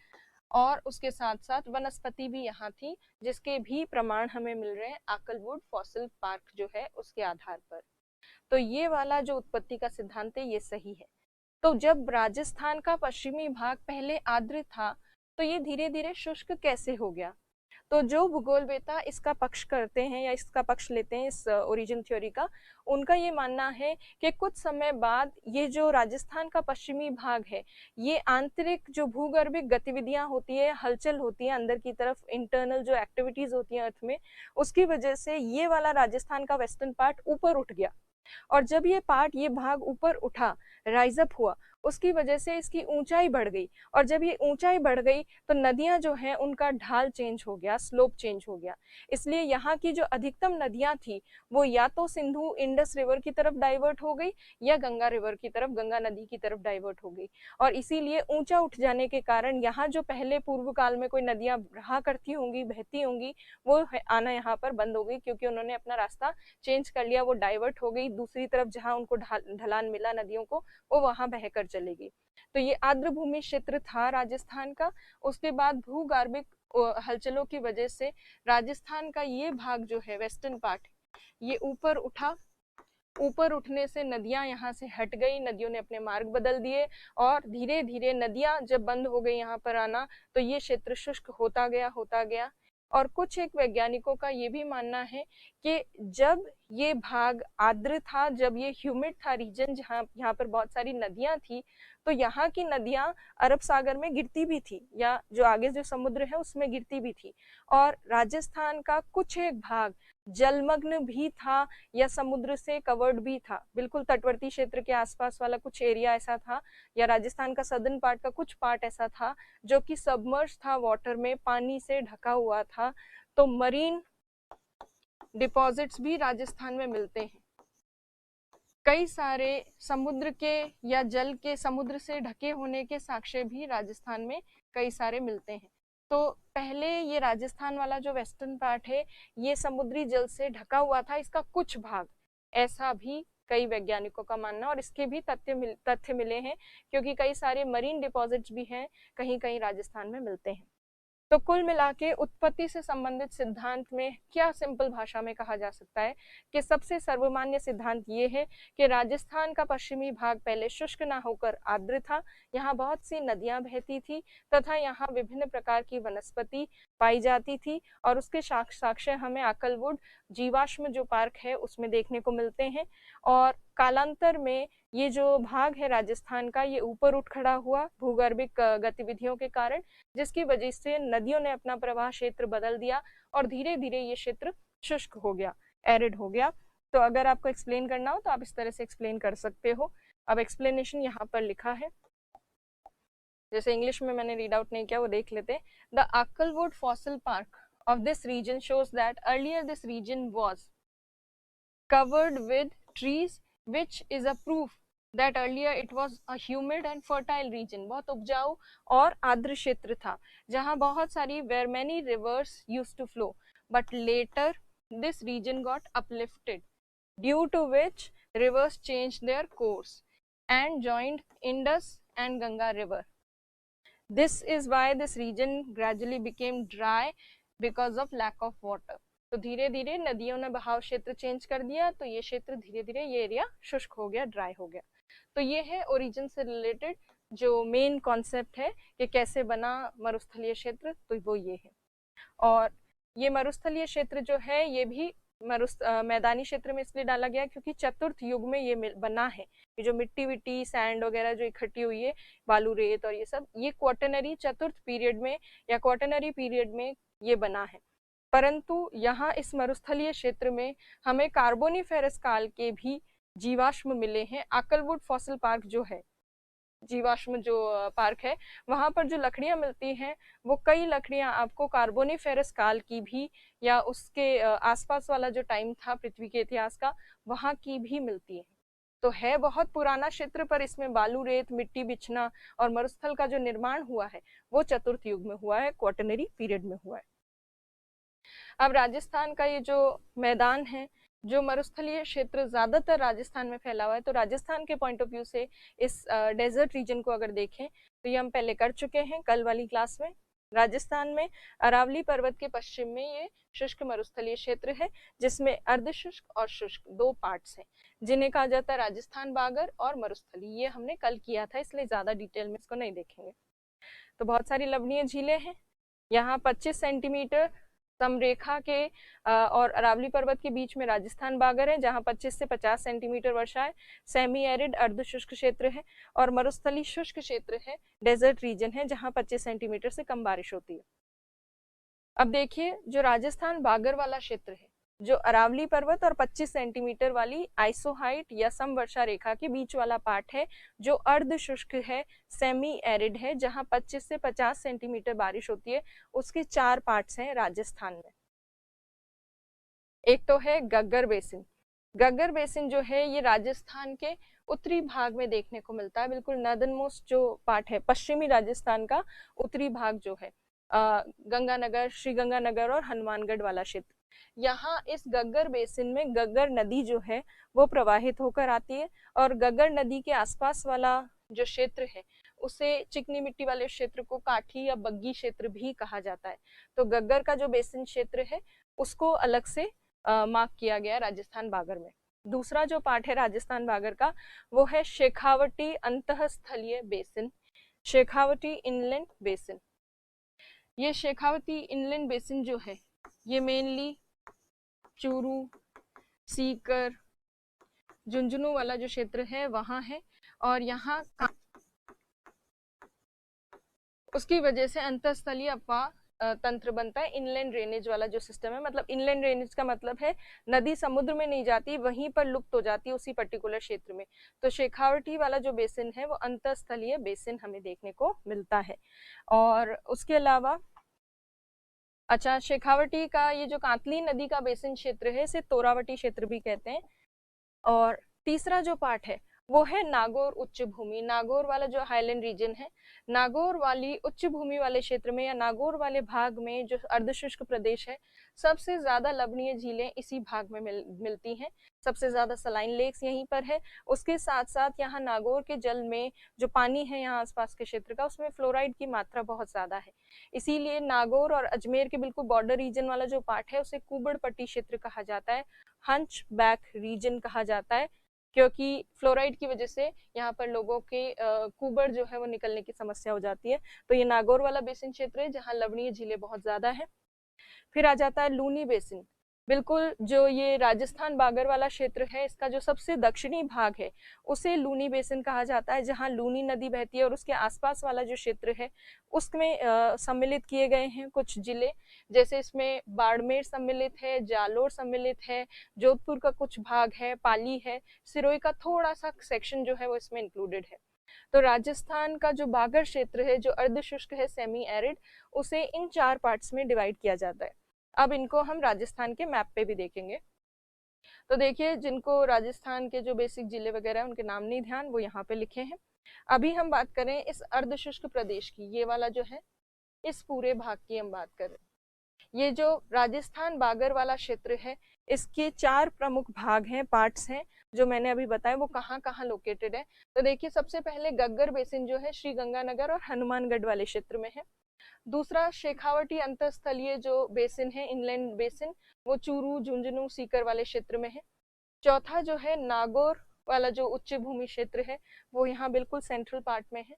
Speaker 1: और उसके साथ साथ वनस्पति भी यहाँ थी, जिसके भी प्रमाण हमें मिल रहे हैं आक्कलवुड फॉसिल पार्क जो है उसके आधार पर। तो ये वाला जो उत्पत्ति का सिद्धांत है ये सही है। तो जब राजस्थान का पश्चिमी भाग पहले आर्द्र था तो ये धीरे धीरे शुष्क कैसे हो गया? तो जो भूगोलवेता इसका पक्ष करते हैं या इसका पक्ष लेते हैं इस ओरिजिन थ्योरी का, उनका ये मानना है कि कुछ समय बाद ये जो राजस्थान का पश्चिमी भाग है, ये आंतरिक जो भूगर्भिक गतिविधियां होती है, हलचल होती है अंदर की तरफ, इंटरनल जो एक्टिविटीज होती हैं अर्थ में, उसकी वजह से ये वाला राजस्थान का वेस्टर्न पार्ट ऊपर उठ गया, और जब ये पार्ट, ये भाग ऊपर उठा, राइज अप हुआ, उसकी वजह से इसकी ऊंचाई बढ़ गई, और जब ये ऊंचाई बढ़ गई तो नदियां जो हैं उनका ढाल चेंज हो गया, स्लोप चेंज हो गया। इसलिए यहाँ की जो अधिकतम नदियां थी वो या तो सिंधु इंडस रिवर की तरफ डाइवर्ट हो गई या गंगा रिवर की तरफ, गंगा नदी की तरफ डाइवर्ट हो गई, और इसीलिए ऊंचा उठ जाने के कारण यहाँ जो पहले पूर्व काल में कोई नदियां रहा करती होंगी, बहती होंगी, वो आना यहाँ पर बंद हो गई, क्योंकि उन्होंने अपना रास्ता चेंज कर लिया, वो डाइवर्ट हो गई दूसरी तरफ, जहां उनको ढलान मिला नदियों को, वो वहां बहकर चलेगी। तो ये आर्द्र भूमि क्षेत्र था राजस्थान का। उसके बाद भूगर्भिक हलचलों की वजह से राजस्थान का ये भाग जो है वेस्टर्न पार्ट, ये ऊपर उठा, ऊपर उठने से नदियां यहाँ से हट गई, नदियों ने अपने मार्ग बदल दिए, और धीरे धीरे नदियां जब बंद हो गई यहाँ पर आना तो ये क्षेत्र शुष्क होता गया, होता गया। और कुछ एक वैज्ञानिकों का ये भी मानना है कि जब ये भाग आर्द्र था, जब ये ह्यूमिड था रीजन, जहाँ यहाँ पर बहुत सारी नदियां थी, तो यहाँ की नदियां अरब सागर में गिरती भी थी, या जो आगे जो समुद्र है उसमें गिरती भी थी, और राजस्थान का कुछ एक भाग जलमग्न भी था या समुद्र से कवर्ड भी था, बिल्कुल तटवर्ती क्षेत्र के आसपास वाला कुछ एरिया ऐसा था, या राजस्थान का सदर्न पार्ट का कुछ पार्ट ऐसा था जो कि सबमर्ज था, वाटर में, पानी से ढका हुआ था। तो मरीन डिपॉजिट्स भी राजस्थान में मिलते हैं, कई सारे समुद्र के या जल के, समुद्र से ढके होने के साक्ष्य भी राजस्थान में कई सारे मिलते हैं। तो पहले ये राजस्थान वाला जो वेस्टर्न पार्ट है ये समुद्री जल से ढका हुआ था, इसका कुछ भाग, ऐसा भी कई वैज्ञानिकों का मानना, और इसके भी तथ्य मिले हैं क्योंकि कई सारे मरीन डिपॉजिट्स भी हैं, कहीं कहीं राजस्थान में मिलते हैं। तो कुल मिला के उत्पत्ति से संबंधित सिद्धांत में क्या सिंपल भाषा में कहा जा सकता है कि सबसे सर्वमान्य सिद्धांत ये है कि राजस्थान का पश्चिमी भाग पहले शुष्क ना होकर आर्द्र था, यहाँ बहुत सी नदियां बहती थी तथा यहाँ विभिन्न प्रकार की वनस्पति पाई जाती थी, और उसके साक्ष्य हमें आकलवुड जीवाश्म जो पार्क है उसमें देखने को मिलते हैं। और कालांतर में ये जो भाग है राजस्थान का ये ऊपर उठ खड़ा हुआ भूगर्भिक गतिविधियों के कारण, जिसकी वजह से नदियों ने अपना प्रवाह क्षेत्र बदल दिया और धीरे धीरे ये क्षेत्र शुष्क हो गया, एरिड हो गया। तो अगर आपको एक्सप्लेन करना हो तो आप इस तरह से एक्सप्लेन कर सकते हो। अब एक्सप्लेनेशन यहाँ पर लिखा है, जैसे इंग्लिश में मैंने रीड आउट नहीं किया वो देख लेते। The Akalwood fossil park of this region shows that earlier this region was covered with trees, which is a proof that earlier it was a humid and fertile region। बहुत उपजाऊ और आर्द्र क्षेत्र था जहाँ बहुत सारी where many rivers used to flow, but later this region got uplifted due to which rivers changed their course and joined Indus and Ganga river। This is why this region gradually became dry because of lack of water। तो धीरे धीरे नदियों ने बहाव क्षेत्र चेंज कर दिया, तो ये क्षेत्र धीरे धीरे ये एरिया शुष्क हो गया, ड्राई हो गया। तो ये है ओरिजिन से रिलेटेड जो मेन कॉन्सेप्ट है कि कैसे बना मरुस्थलीय क्षेत्र, तो वो ये है। और ये मरुस्थलीय क्षेत्र जो है ये भी मैदानी क्षेत्र में इसलिए डाला गया क्योंकि चतुर्थ युग में ये बना है। ये जो मिट्टी विट्टी सैंड वगैरह जो इकट्ठी हुई है, बालू रेत और ये सब, ये क्वाटरनरी चतुर्थ पीरियड में या क्वाटरनरी पीरियड में ये बना है। परंतु यहाँ इस मरुस्थलीय क्षेत्र में हमें कार्बोनिफेरस काल के भी जीवाश्म मिले हैं। आकलवुड फॉसिल पार्क जो है, जीवाश्म जो पार्क है, वहां पर जो लकड़ियां मिलती हैं वो कई लकड़ियां आपको कार्बोनिफेरस काल की भी या उसके आसपास वाला जो टाइम था पृथ्वी के इतिहास का वहां की भी मिलती है। तो है बहुत पुराना क्षेत्र, पर इसमें बालू रेत मिट्टी बिछना और मरुस्थल का जो निर्माण हुआ है वो चतुर्थ युग में हुआ है, क्वाटरनरी पीरियड में हुआ है। अब राजस्थान का ये जो मैदान है, जो मरुस्थलीय क्षेत्र ज्यादातर राजस्थान में फैला हुआ है, तो राजस्थान के पॉइंट ऑफ व्यू से इस डेजर्ट रीजन को अगर देखें तो ये हम पहले कर चुके हैं कल वाली क्लास में। राजस्थान में अरावली पर्वत के पश्चिम में ये शुष्क मरुस्थलीय क्षेत्र है जिसमें अर्धशुष्क और शुष्क दो पार्ट्स हैं जिन्हें कहा जाता है राजस्थान बागर और मरुस्थली। ये हमने कल किया था इसलिए ज्यादा डिटेल में इसको नहीं देखेंगे। तो बहुत सारी लवणीय झीलें हैं यहाँ, 25 सेंटीमीटर समरेखा के और अरावली पर्वत के बीच में राजस्थान बागर है जहां 25 से 50 सेंटीमीटर वर्षा है। सेमी एरिड अर्ध शुष्क क्षेत्र है और मरुस्थली शुष्क क्षेत्र है, डेजर्ट रीजन है जहां 25 सेंटीमीटर से कम बारिश होती है। अब देखिए जो राजस्थान बागर वाला क्षेत्र है, जो अरावली पर्वत और 25 सेंटीमीटर वाली आइसोहाइट या समवर्षा रेखा के बीच वाला पार्ट है जो अर्ध शुष्क है, सेमी एरिड है, जहां 25 से 50 सेंटीमीटर बारिश होती है। उसके 4 पार्ट्स हैं राजस्थान में। एक तो है गग्गर बेसिन। गग्गर बेसिन जो है ये राजस्थान के उत्तरी भाग में देखने को मिलता है, बिल्कुल नॉर्दर्न मोस्ट जो पार्ट है पश्चिमी राजस्थान का उत्तरी भाग जो है, गंगानगर, श्री गंगानगर और हनुमानगढ़ वाला क्षेत्र। यहाँ इस गग्गर बेसिन में गग्गर नदी जो है वो प्रवाहित होकर आती है और गग्गर नदी के आसपास वाला जो क्षेत्र है उसे चिकनी मिट्टी वाले क्षेत्र को काठी या बग्गी क्षेत्र भी कहा जाता है। तो गग्गर का जो बेसिन क्षेत्र है उसको अलग से मार्क किया गया है राजस्थान बागर में। दूसरा जो पार्ट है राजस्थान बागर का वो है शेखावटी अंतःस्थलीय बेसिन, शेखावती इनलैंड बेसिन। ये शेखावती इनलैंड बेसिन जो है ये मेनली चूरू, सीकर, झुंझुनू वाला जो क्षेत्र है वहां है और यहाँ उसकी वजह से अंतःस्थलीय अपवाह तंत्र बनता है। इनलैंड ड्रेनेज वाला जो सिस्टम है, मतलब इनलैंड ड्रेनेज का मतलब है नदी समुद्र में नहीं जाती, वहीं पर लुप्त हो जाती है उसी पर्टिकुलर क्षेत्र में। तो शेखावटी वाला जो बेसिन है वो अंतःस्थलीय बेसिन हमें देखने को मिलता है। और उसके अलावा अच्छा, शेखावटी का ये जो कांतली नदी का बेसिन क्षेत्र है इसे तोरावटी क्षेत्र भी कहते हैं। और तीसरा जो पार्ट है वो है नागौर उच्च भूमि। नागौर वाला जो हाईलैंड रीजन है, नागौर वाली उच्च भूमि वाले क्षेत्र में या नागौर वाले भाग में जो अर्धशुष्क प्रदेश है, सबसे ज्यादा लवणीय झीलें इसी भाग में मिलती हैं। सबसे ज्यादा सलाइन लेक्स यहीं पर है। उसके साथ साथ यहाँ नागौर के जल में जो पानी है यहाँ आसपास के क्षेत्र का, उसमें फ्लोराइड की मात्रा बहुत ज्यादा है। इसीलिए नागौर और अजमेर के बिल्कुल बॉर्डर रीजन वाला जो पार्ट है उसे कुबड़ पट्टी क्षेत्र कहा जाता है, हंच बैक रीजन कहा जाता है, क्योंकि फ्लोराइड की वजह से यहाँ पर लोगों के कुबड़ जो है वो निकलने की समस्या हो जाती है। तो ये नागौर वाला बेसिन क्षेत्र है जहाँ लवणीय झीलें बहुत ज्यादा है। फिर आ जाता है लूनी बेसिन। बिल्कुल जो ये राजस्थान बागर वाला क्षेत्र है, इसका जो सबसे दक्षिणी भाग है उसे लूनी बेसिन कहा जाता है, जहाँ लूनी नदी बहती है और उसके आसपास वाला जो क्षेत्र है उसमें सम्मिलित किए गए हैं कुछ जिले। जैसे इसमें बाड़मेर सम्मिलित है, जालोर सम्मिलित है, जोधपुर का कुछ भाग है, पाली है, सिरोही का थोड़ा सा सेक्शन जो है वो इसमें इंक्लूडेड है। तो राजस्थान का जो बागर क्षेत्र है, जो अर्धशुष्क है, सेमी एरिड, उसे इन 4 पार्ट्स में डिवाइड किया जाता है। अब इनको हम राजस्थान के मैप पे भी देखेंगे। तो देखिए, जिनको राजस्थान के जो बेसिक जिले वगैरह है उनके नाम नहीं ध्यान, वो यहाँ पे लिखे हैं। अभी हम बात करें इस अर्धशुष्क प्रदेश की, ये वाला जो है इस पूरे भाग की हम बात करें। ये जो राजस्थान बागर वाला क्षेत्र है, इसके 4 प्रमुख भाग हैं, पार्ट्स हैं, जो मैंने अभी बताया वो कहाँ कहाँ लोकेटेड है। तो देखिए, सबसे पहले गग्गर बेसिन जो है श्री गंगानगर और हनुमानगढ़ वाले क्षेत्र में है। दूसरा शेखावटी अंतरस्थलीय जो बेसिन है, इनलैंड बेसिन, वो चूरू, झुंझुनू, सीकर वाले क्षेत्र में है। चौथा जो है नागौर वाला जो उच्च भूमि क्षेत्र है, वो यहाँ बिल्कुल सेंट्रल पार्ट में है।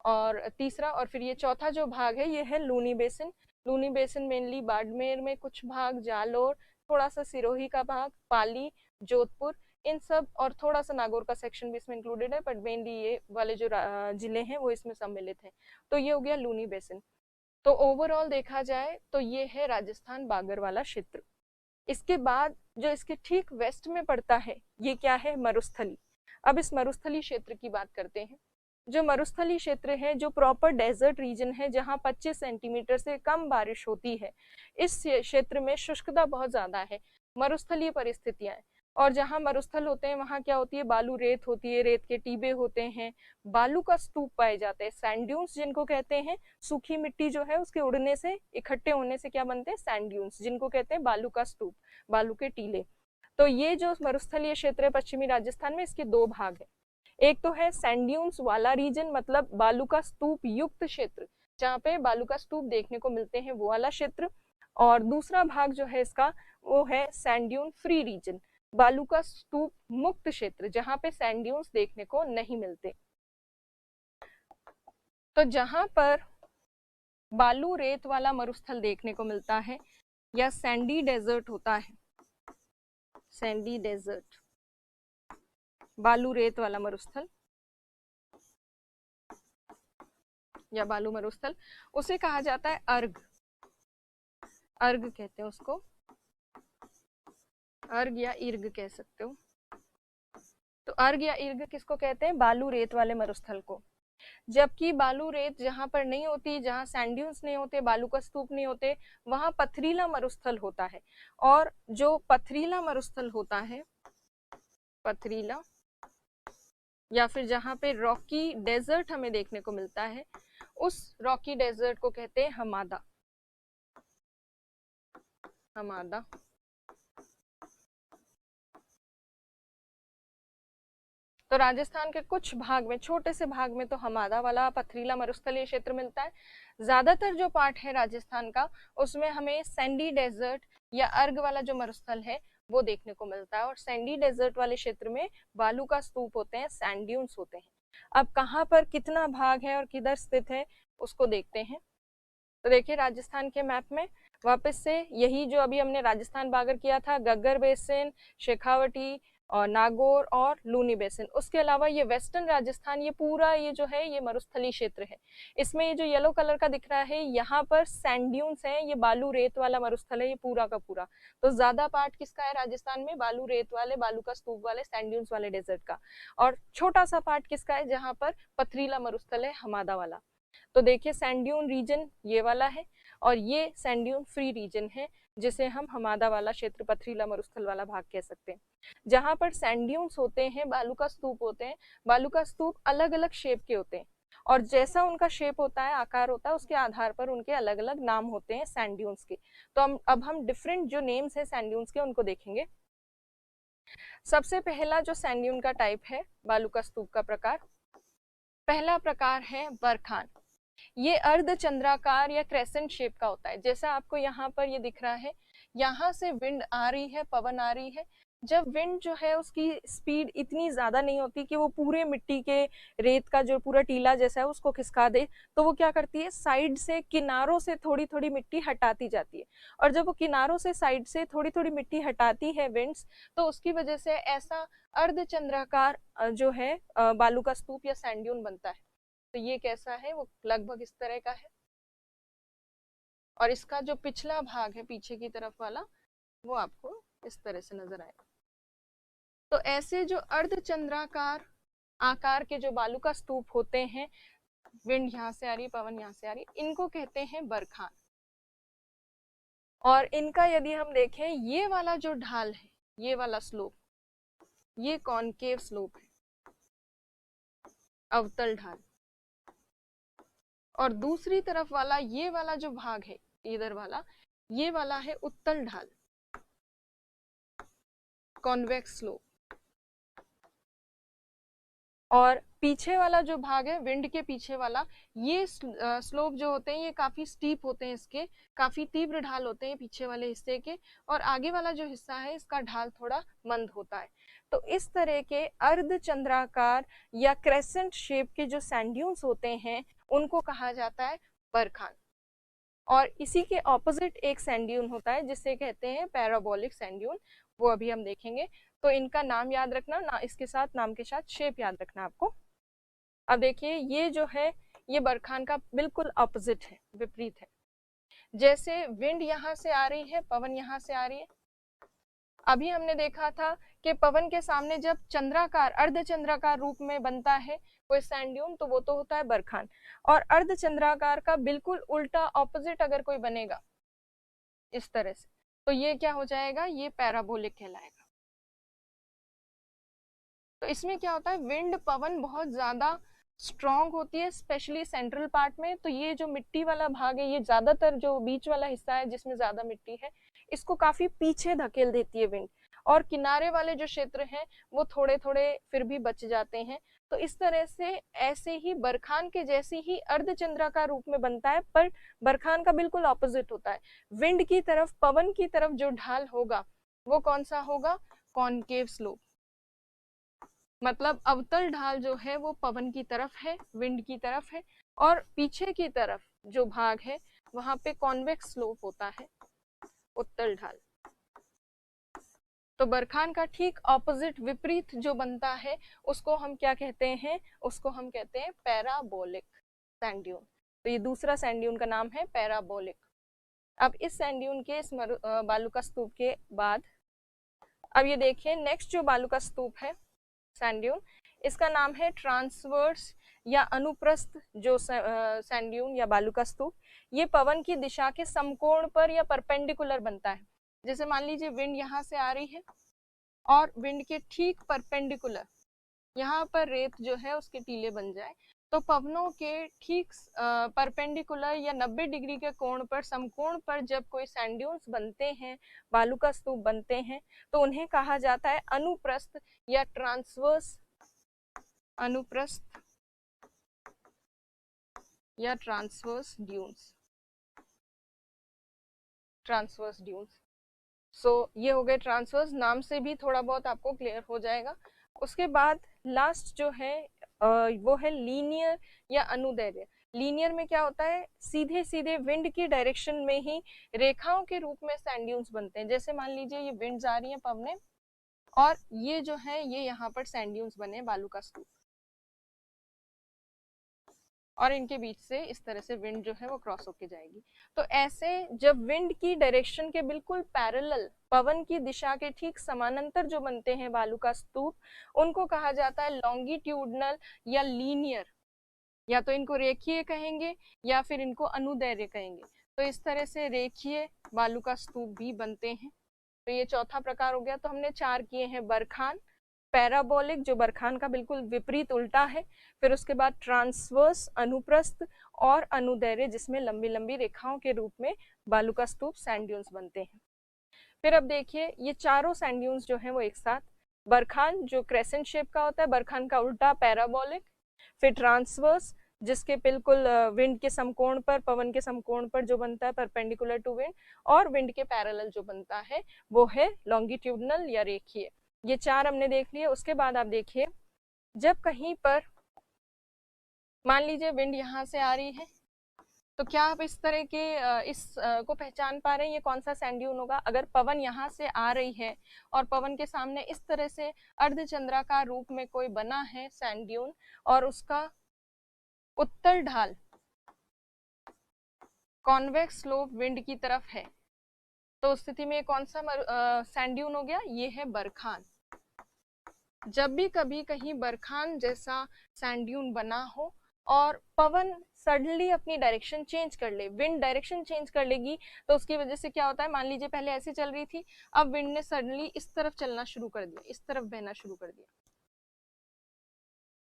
Speaker 1: और तीसरा, और फिर ये चौथा जो भाग है ये है Luni basin. Luni basin mainly Barmer में कुछ भाग, जालोर, थोड़ा सा सिरोही का भाग, पाली, जोधपुर, इन सब, और थोड़ा सा नागौर का सेक्शन भी इसमें इंक्लूडेड है, बट मेनली ये वाले जो जिले हैं वो इसमें सम्मिलित हैं। तो ये हो गया लूनी बेसिन। तो ओवरऑल देखा जाए तो ये है राजस्थान बागर वाला क्षेत्र। इसके बाद जो इसके ठीक वेस्ट में पड़ता है, ये क्या है, मरुस्थली। अब इस मरुस्थली क्षेत्र की बात करते हैं। जो मरुस्थली क्षेत्र है, जो प्रॉपर डेजर्ट रीजन है, जहाँ 25 सेंटीमीटर से कम बारिश होती है, इस क्षेत्र में शुष्कता बहुत ज्यादा है, मरुस्थलीय परिस्थितियां हैं। और जहाँ मरुस्थल होते हैं वहाँ क्या होती है, बालू रेत होती है, रेत के टीबे होते हैं, बालू का स्तूप पाए जाते हैं, सैंड ड्यून्स जिनको कहते हैं। सूखी मिट्टी जो है उसके उड़ने से, इकट्ठे होने से क्या बनते हैं, सैंड ड्यून्स, जिनको कहते हैं बालू का स्तूप, बालू के टीले। तो ये जो मरुस्थलीय क्षेत्र है पश्चिमी राजस्थान में, इसके 2 भाग है। एक तो है सैंड ड्यून्स वाला रीजन, मतलब बालू का स्तूप युक्त क्षेत्र, जहाँ पे बालू का स्तूप देखने को मिलते हैं, वो वाला क्षेत्र। और दूसरा भाग जो है इसका, वो है सैंड ड्यून फ्री रीजन, बालू का स्तूप मुक्त क्षेत्र, जहाँ पे सैंड ड्यून्स देखने को नहीं मिलते। तो जहाँ पर बालू रेत वाला मरुस्थल देखने को मिलता है या सैंडी डेजर्ट होता है, सैंडी डेजर्ट, बालू रेत वाला मरुस्थल या बालू मरुस्थल, उसे कहा जाता है अर्ग। अर्ग कहते हैं उसको, अर्ग या इर्ग कह सकते हो। तो अर्ग या इर्ग किसको कहते हैं, बालू रेत वाले मरुस्थल को। जबकि बालू रेत जहां पर नहीं होती, जहां सैंड ड्यून्स नहीं होते, बालू का स्तूप नहीं होते, वहां पथरीला मरुस्थल होता है। और जो पथरीला मरुस्थल होता है, पथरीला, या फिर जहां पे रॉकी डेजर्ट हमें देखने को मिलता है, उस रॉकी डेजर्ट को कहते हैं हमादा। हमादा। तो राजस्थान के कुछ भाग में, छोटे से भाग में, तो हमादा वाला पथरीला मरुस्थलीय क्षेत्र मिलता है। ज्यादातर जो पार्ट है राजस्थान का, उसमें हमें सैंडी डेजर्ट या अर्ग वाला जो मरुस्थल है वो देखने को मिलता है। और सैंडी डेजर्ट वाले क्षेत्र में बालू का स्तूप होते हैं, सैंड ड्यून्स होते हैं। अब कहाँ पर कितना भाग है और किधर स्थित है उसको देखते हैं। तो देखिए, राजस्थान के मैप में वापस से यही जो अभी हमने राजस्थान बागर किया था, गग्गर बेसिन, शेखावटी और नागौर और लूनी बेसिन, उसके अलावा ये वेस्टर्न राजस्थान, ये पूरा ये जो है ये मरुस्थली क्षेत्र है। इसमें ये जो येलो कलर का दिख रहा है, यहाँ पर सैंड ड्यून्स हैं, ये बालू रेत वाला मरुस्थल है, ये पूरा का पूरा। तो ज्यादा पार्ट किसका है राजस्थान में, बालू रेत वाले, बालू का स्तूप वाले, सैंड ड्यून्स वाले डेजर्ट का। और छोटा सा पार्ट किसका है, जहाँ पर पथरीला मरुस्थल है, हमादा वाला। तो देखिए सैंड ड्यून रीजन ये वाला है और ये सैंड ड्यून फ्री रीजन है, जिसे हम हमादा वाला क्षेत्र, पथरीला मरुस्थल वाला भाग कह सकते हैं। जहां पर सैंड ड्यून्स होते हैं, बालू का स्तूप होते हैं, बालू का स्तूप अलग अलग शेप के होते हैं और जैसा उनका शेप होता है, आकार होता है, उसके आधार पर उनके अलग अलग नाम होते हैं सैंड ड्यून्स के। तो अब हम डिफरेंट जो नेम्स है सैंड ड्यून्स के उनको देखेंगे। सबसे पहला जो सैंड ड्यून का टाइप है, बालू का स्तूप का प्रकार, पहला प्रकार है बरखान। ये अर्धचंद्राकार या क्रेसेंट शेप का होता है। जैसा आपको यहाँ पर ये दिख रहा है, यहाँ से विंड आ रही है, पवन आ रही है। जब विंड जो है उसकी स्पीड इतनी ज्यादा नहीं होती कि वो पूरे मिट्टी के रेत का जो पूरा टीला जैसा है उसको खिसका दे, तो वो क्या करती है, साइड से, किनारों से थोड़ी थोड़ी मिट्टी हटाती जाती है। और जब वो किनारों से, साइड से थोड़ी थोड़ी मिट्टी हटाती है विंड्स, तो उसकी वजह से ऐसा अर्धचंद्राकार जो है बालू का स्तूप या सैंड ड्यून बनता है। तो ये कैसा है, वो लगभग इस तरह का है। और इसका जो पिछला भाग है, पीछे की तरफ वाला, वो आपको इस तरह से नजर आएगा। तो ऐसे जो अर्धचंद्राकार आकार के जो बालू का स्तूप होते हैं, विंड यहाँ से आ रही है, पवन यहाँ से आ रही है, इनको कहते हैं बरखान। और इनका यदि हम देखें, ये वाला जो ढाल है, ये वाला स्लोप, ये कॉनकेव स्लोप है, अवतल ढाल। और दूसरी तरफ वाला ये वाला जो भाग है, इधर वाला, ये वाला है उत्तल ढाल, कॉन्वेक्स स्लोप। और पीछे वाला जो भाग है, विंड के पीछे वाला, ये स्लोप जो होते हैं ये काफी स्टीप होते हैं, इसके काफी तीव्र ढाल होते हैं पीछे वाले हिस्से के। और आगे वाला जो हिस्सा है इसका ढाल थोड़ा मंद होता है। तो इस तरह के अर्धचंद्राकार या क्रेसेंट शेप के जो सैंड ड्यून्स होते हैं उनको कहा जाता है बरखान। और इसी के ऑपोजिट एक सैंड ड्यून होता है जिसे कहते हैं पैराबोलिक सैंड ड्यून, वो अभी हम देखेंगे। तो इनका नाम याद रखना ना, इसके साथ नाम के साथ शेप याद रखना आपको। अब देखिए ये जो है, ये बरखान का बिल्कुल ऑपोजिट है, विपरीत है। जैसे विंड यहाँ से आ रही है, पवन यहाँ से आ रही है। अभी हमने देखा था कि पवन के सामने जब चंद्राकार, अर्धचंद्राकार रूप में बनता है कोई सैंड ड्यून, तो वो तो होता है बरखान। और अर्धचंद्राकार का बिल्कुल उल्टा ऑपोजिट अगर कोई बनेगा इस तरह से, तो ये क्या हो जाएगा, ये पैराबोलिक कहलाएगा। तो इसमें क्या होता है, विंड, पवन बहुत ज्यादा स्ट्रॉन्ग होती है, स्पेशली सेंट्रल पार्ट में। तो ये जो मिट्टी वाला भाग है, ये ज्यादातर जो बीच वाला हिस्सा है जिसमें ज्यादा मिट्टी है, इसको काफी पीछे धकेल देती है विंड। और किनारे वाले जो क्षेत्र हैं वो थोड़े थोड़े फिर भी बच जाते हैं। तो इस तरह से ऐसे ही बरखान के जैसी ही अर्धचंद्राकार रूप में बनता है, पर बरखान का बिल्कुल ऑपोजिट होता है। विंड की तरफ, पवन की तरफ जो ढाल होगा वो कौन सा होगा, कॉनकेव स्लोप। मतलब अवतल ढाल जो है वो पवन की तरफ है, विंड की तरफ है। और पीछे की तरफ जो भाग है वहां पे कॉन्वेक्स स्लोप होता है, उत्तल ढाल। तो बरखान का ठीक ऑपोजिट, विपरीत जो बनता है उसको हम क्या कहते हैं, उसको हम कहते हैं पैराबोलिक सैंड ड्यून। तो ये दूसरा सैंड ड्यून का नाम है पैराबोलिक। अब इस सैंड ड्यून के, इस बालू का स्तूप के बाद अब ये देखिए नेक्स्ट जो बालू का स्तूप है सैंड ड्यून, इसका नाम है ट्रांसवर्स या अनुप्रस्थ जो सैंड ड्यून या बालू का स्तूप। ये पवन की दिशा के समकोण पर या परपेंडिकुलर बनता है। जैसे मान लीजिए विंड यहाँ से आ रही है और विंड के ठीक परपेंडिकुलर यहाँ पर रेत जो है उसके टीले बन जाए, तो पवनों के ठीक परपेंडिकुलर या 90 डिग्री के कोण पर, समकोण पर जब कोई सैंड ड्यून्स बनते हैं, बालू का स्तूप बनते हैं, तो उन्हें कहा जाता है अनुप्रस्थ या ट्रांसवर्स, अनुप्रस्थ या ट्रांसवर्स ड्यून्स, ट्रांसवर्स ड्यून्स। सो ये हो गए ट्रांसवर्स, नाम से भी थोड़ा बहुत आपको क्लियर हो जाएगा। उसके बाद लास्ट जो है वो है लीनियर या अनुदैर्ध्य। लीनियर में क्या होता है, सीधे सीधे विंड की डायरेक्शन में ही रेखाओं के रूप में सैंड ड्यून्स बनते हैं। जैसे मान लीजिए ये विंड्स आ रही है पवने, और ये जो है ये यहाँ पर सैंड ड्यून्स बने बालू का स्तूप, और इनके बीच से इस तरह से विंड जो है वो क्रॉस होके जाएगी। तो ऐसे जब विंड की डायरेक्शन के बिल्कुल पैरेलल, पवन की दिशा के ठीक समानांतर जो बनते हैं बालू का स्तूप, उनको कहा जाता है लॉन्गिट्यूडनल या लीनियर या तो इनको रेखीय कहेंगे या फिर इनको अनुदैर्घ्य कहेंगे। तो इस तरह से रेखीय बालू का स्तूप भी बनते हैं। तो ये चौथा प्रकार हो गया। तो हमने 4 किए हैं, बरखान, पैराबोलिक जो बरखान का बिल्कुल विपरीत उल्टा है, फिर उसके बाद ट्रांसवर्स अनुप्रस्थ, और अनुदैर्घ्य जिसमें लंबी लंबी रेखाओं के रूप में बालू का स्तूप सैंड ड्यून्स बनते हैं। फिर अब देखिए ये चारों सैंड ड्यून्स जो हैं वो एक साथ, बरखान जो क्रेसेंट शेप का होता है, बरखान का उल्टा पैराबोलिक, फिर ट्रांसवर्स जिसके बिल्कुल विंड के समकोण पर, पवन के समकोण पर जो बनता है परपेंडिकुलर टू विंड, और विंड के पैरेलल जो बनता है वो है लॉन्गिट्यूडनल या रेखीय। ये 4 हमने देख लिए। उसके बाद आप देखिए जब कहीं पर मान लीजिए विंड यहाँ से आ रही है, तो क्या आप इस तरह के को पहचान पा रहे हैं ये कौन सा सैंड ड्यून होगा? अगर पवन यहाँ से आ रही है और पवन के सामने इस तरह से अर्धचंद्राकार रूप में कोई बना है सैंड ड्यून, और उसका उत्तर ढाल कॉन्वेक्स स्लोप विंड की तरफ है, तो उस स्थिति में कौन सा सैंड ड्यून हो गया? ये है बरखान। जब भी कभी कहीं बरखान जैसा सैंड ड्यून बना हो और पवन सडनली अपनी डायरेक्शन चेंज कर ले, विंड डायरेक्शन चेंज कर लेगी, तो उसकी वजह से क्या होता है, मान लीजिए पहले ऐसे चल रही थी, अब विंड ने सडनली इस तरफ चलना शुरू कर दिया, इस तरफ बहना शुरू कर दिया।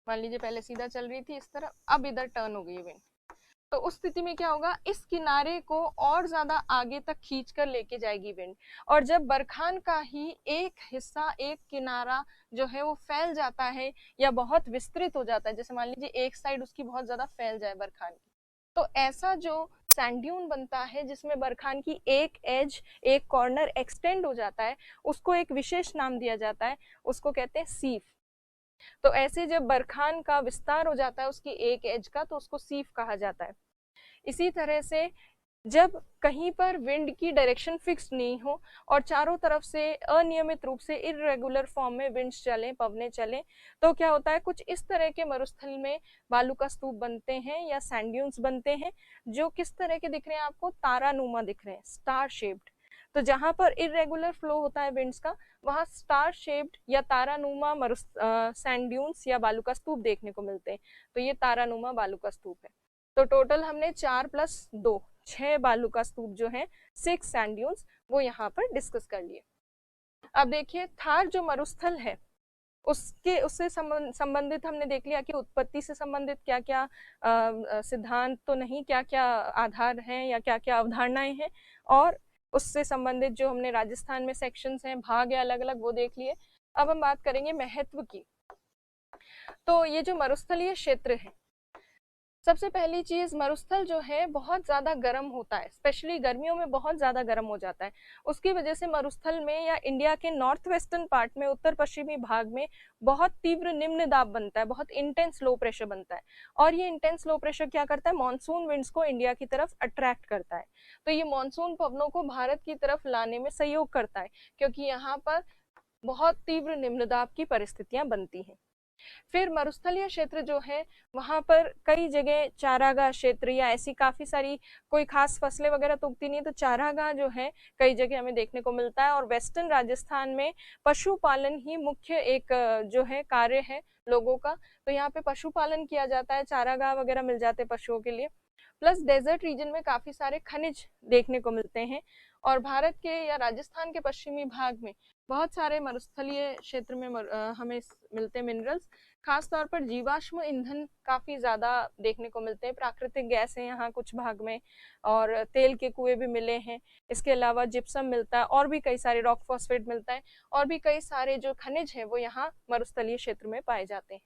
Speaker 1: मान लीजिए पहले सीधा चल रही थी इस तरफ, अब इधर टर्न हो गई विंड, तो उस स्थिति में क्या होगा, इस किनारे को और ज्यादा आगे तक खींच कर लेके जाएगी विंड। और जब बरखान का ही एक हिस्सा, एक किनारा जो है वो फैल जाता है या बहुत विस्तृत हो जाता है, जैसे मान लीजिए एक साइड उसकी बहुत ज्यादा फैल जाए बरखान की, तो ऐसा जो सैंड ड्यून बनता है जिसमें बरखान की एक एज, एक कॉर्नर एक्सटेंड हो जाता है, उसको एक विशेष नाम दिया जाता है, उसको कहते हैं सीफ। तो ऐसे जब बरखान का विस्तार हो जाता है उसकी एक एज का, तो उसको सीफ कहा जाता है। इसी तरह से जब कहीं पर विंड की डायरेक्शन फिक्स नहीं हो और चारों तरफ से अनियमित रूप से इरेगुलर फॉर्म में विंड्स चलें, पवने चलें, तो क्या होता है, कुछ इस तरह के मरुस्थल में बालू का स्तूप बनते हैं या सैंड ड्यून्स बनते हैं, जो किस तरह के दिख रहे हैं आपको, तारानुमा दिख रहे हैं, स्टार शेप्ड। तो जहां पर इरेगुलर फ्लो होता है विंड्स का, वहां स्टार शेप्ड या तारानुमा सैंड ड्यून्स या बालू का स्तूप देखने को मिलते हैं। तो ये तारानुमा बालू का स्तूप है। तो टोटल हमने 4 + 2 6 बालू का स्तूप जो है, 6 सैंड ड्यून्स, वो यहाँ पर डिस्कस कर लिए। अब देखिए थार जो मरुस्थल है उससे संबंधित हमने देख लिया कि उत्पत्ति से संबंधित क्या क्या सिद्धांत तो नहीं, क्या क्या आधार हैं या क्या क्या अवधारणाएं हैं, और उससे संबंधित जो हमने राजस्थान में सेक्शंस हैं, भाग है अलग अलग, वो देख लिए। अब हम बात करेंगे महत्व की। तो ये जो मरुस्थलीय क्षेत्र है, सबसे पहली चीज, मरुस्थल जो है बहुत ज्यादा गर्म होता है, स्पेशली गर्मियों में बहुत ज्यादा गर्म हो जाता है। उसकी वजह से मरुस्थल में या इंडिया के नॉर्थ वेस्टर्न पार्ट में, उत्तर पश्चिमी भाग में बहुत तीव्र निम्न दाब बनता है, बहुत इंटेंस लो प्रेशर बनता है। और ये इंटेंस लो प्रेशर क्या करता है, मानसून विंड्स को इंडिया की तरफ अट्रैक्ट करता है। तो ये मानसून पवनों को भारत की तरफ लाने में सहयोग करता है, क्योंकि यहाँ पर बहुत तीव्र निम्न दाब की परिस्थितियां बनती हैं। फिर मरुस्थलीय क्षेत्र जो है, वहां पर कई जगह चारागाह क्षेत्र या ऐसी काफी सारी कोई खास फसलें वगैरह तो उगती नहीं, तो चारागाह जो है कई जगह हमें देखने को मिलता है। और वेस्टर्न राजस्थान में पशुपालन ही मुख्य एक जो है कार्य है लोगों का, तो यहाँ पे पशुपालन किया जाता है, चारागाह वगैरह मिल जाते हैं पशुओं के लिए। प्लस डेजर्ट रीजन में काफी सारे खनिज देखने को मिलते हैं, और भारत के या राजस्थान के पश्चिमी भाग में बहुत सारे मरुस्थलीय क्षेत्र में हमें मिलते हैं मिनरल्स। खासतौर पर जीवाश्म ईंधन काफी ज्यादा देखने को मिलते हैं, प्राकृतिक गैस है यहाँ कुछ भाग में, और तेल के कुएं भी मिले हैं। इसके अलावा जिप्सम मिलता है, और भी कई सारे रॉक फॉस्फेट मिलता है, और भी कई सारे जो खनिज है वो यहाँ मरुस्थलीय क्षेत्र में पाए जाते हैं।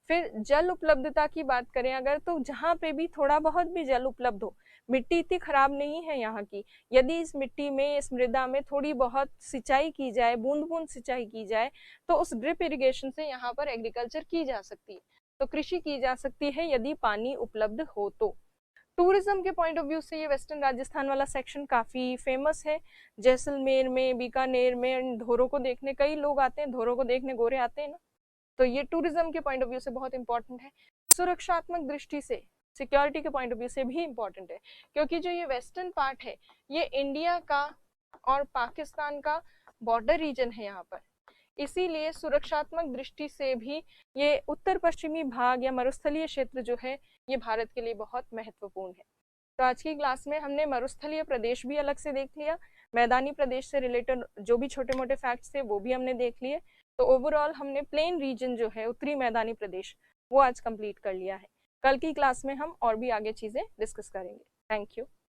Speaker 1: फिर जल उपलब्धता की बात करें अगर, तो जहाँ पे भी थोड़ा बहुत भी जल उपलब्ध हो, मिट्टी इतनी खराब नहीं है यहाँ की, यदि इस मिट्टी में, इस मृदा में थोड़ी बहुत सिंचाई की जाए, बूंद बूंद सिंचाई की जाए, तो उस ड्रिप इरिगेशन से यहाँ पर एग्रीकल्चर की जा सकती है, तो कृषि की जा सकती है यदि पानी उपलब्ध हो तो। टूरिज्म के पॉइंट ऑफ व्यू से ये वेस्टर्न राजस्थान वाला सेक्शन काफी फेमस है। जैसलमेर में, बीकानेर में धोरों को देखने कई लोग आते हैं, धोरों को देखने गोरे आते हैं ना, तो ये टूरिज्म के पॉइंट ऑफ व्यू से बहुत इंपॉर्टेंट है। सुरक्षात्मक दृष्टि से, सिक्योरिटी के पॉइंट ऑफ व्यू से भी इंपॉर्टेंट है, क्योंकि जो ये वेस्टर्न पार्ट है ये इंडिया का और पाकिस्तान का बॉर्डर रीजन है। यहाँ पर इसीलिए सुरक्षात्मक दृष्टि से भी ये उत्तर पश्चिमी भाग या मरुस्थलीय क्षेत्र जो है ये भारत के लिए बहुत महत्वपूर्ण है। तो आज की क्लास में हमने मरुस्थलीय प्रदेश भी अलग से देख लिया, मैदानी प्रदेश से रिलेटेड जो भी छोटे मोटे फैक्ट्स थे वो भी हमने देख लिए। तो ओवरऑल हमने प्लेन रीजन जो है, उत्तरी मैदानी प्रदेश, वो आज कंप्लीट कर लिया है। कल की क्लास में हम और भी आगे चीज़ें डिस्कस करेंगे। Thank you.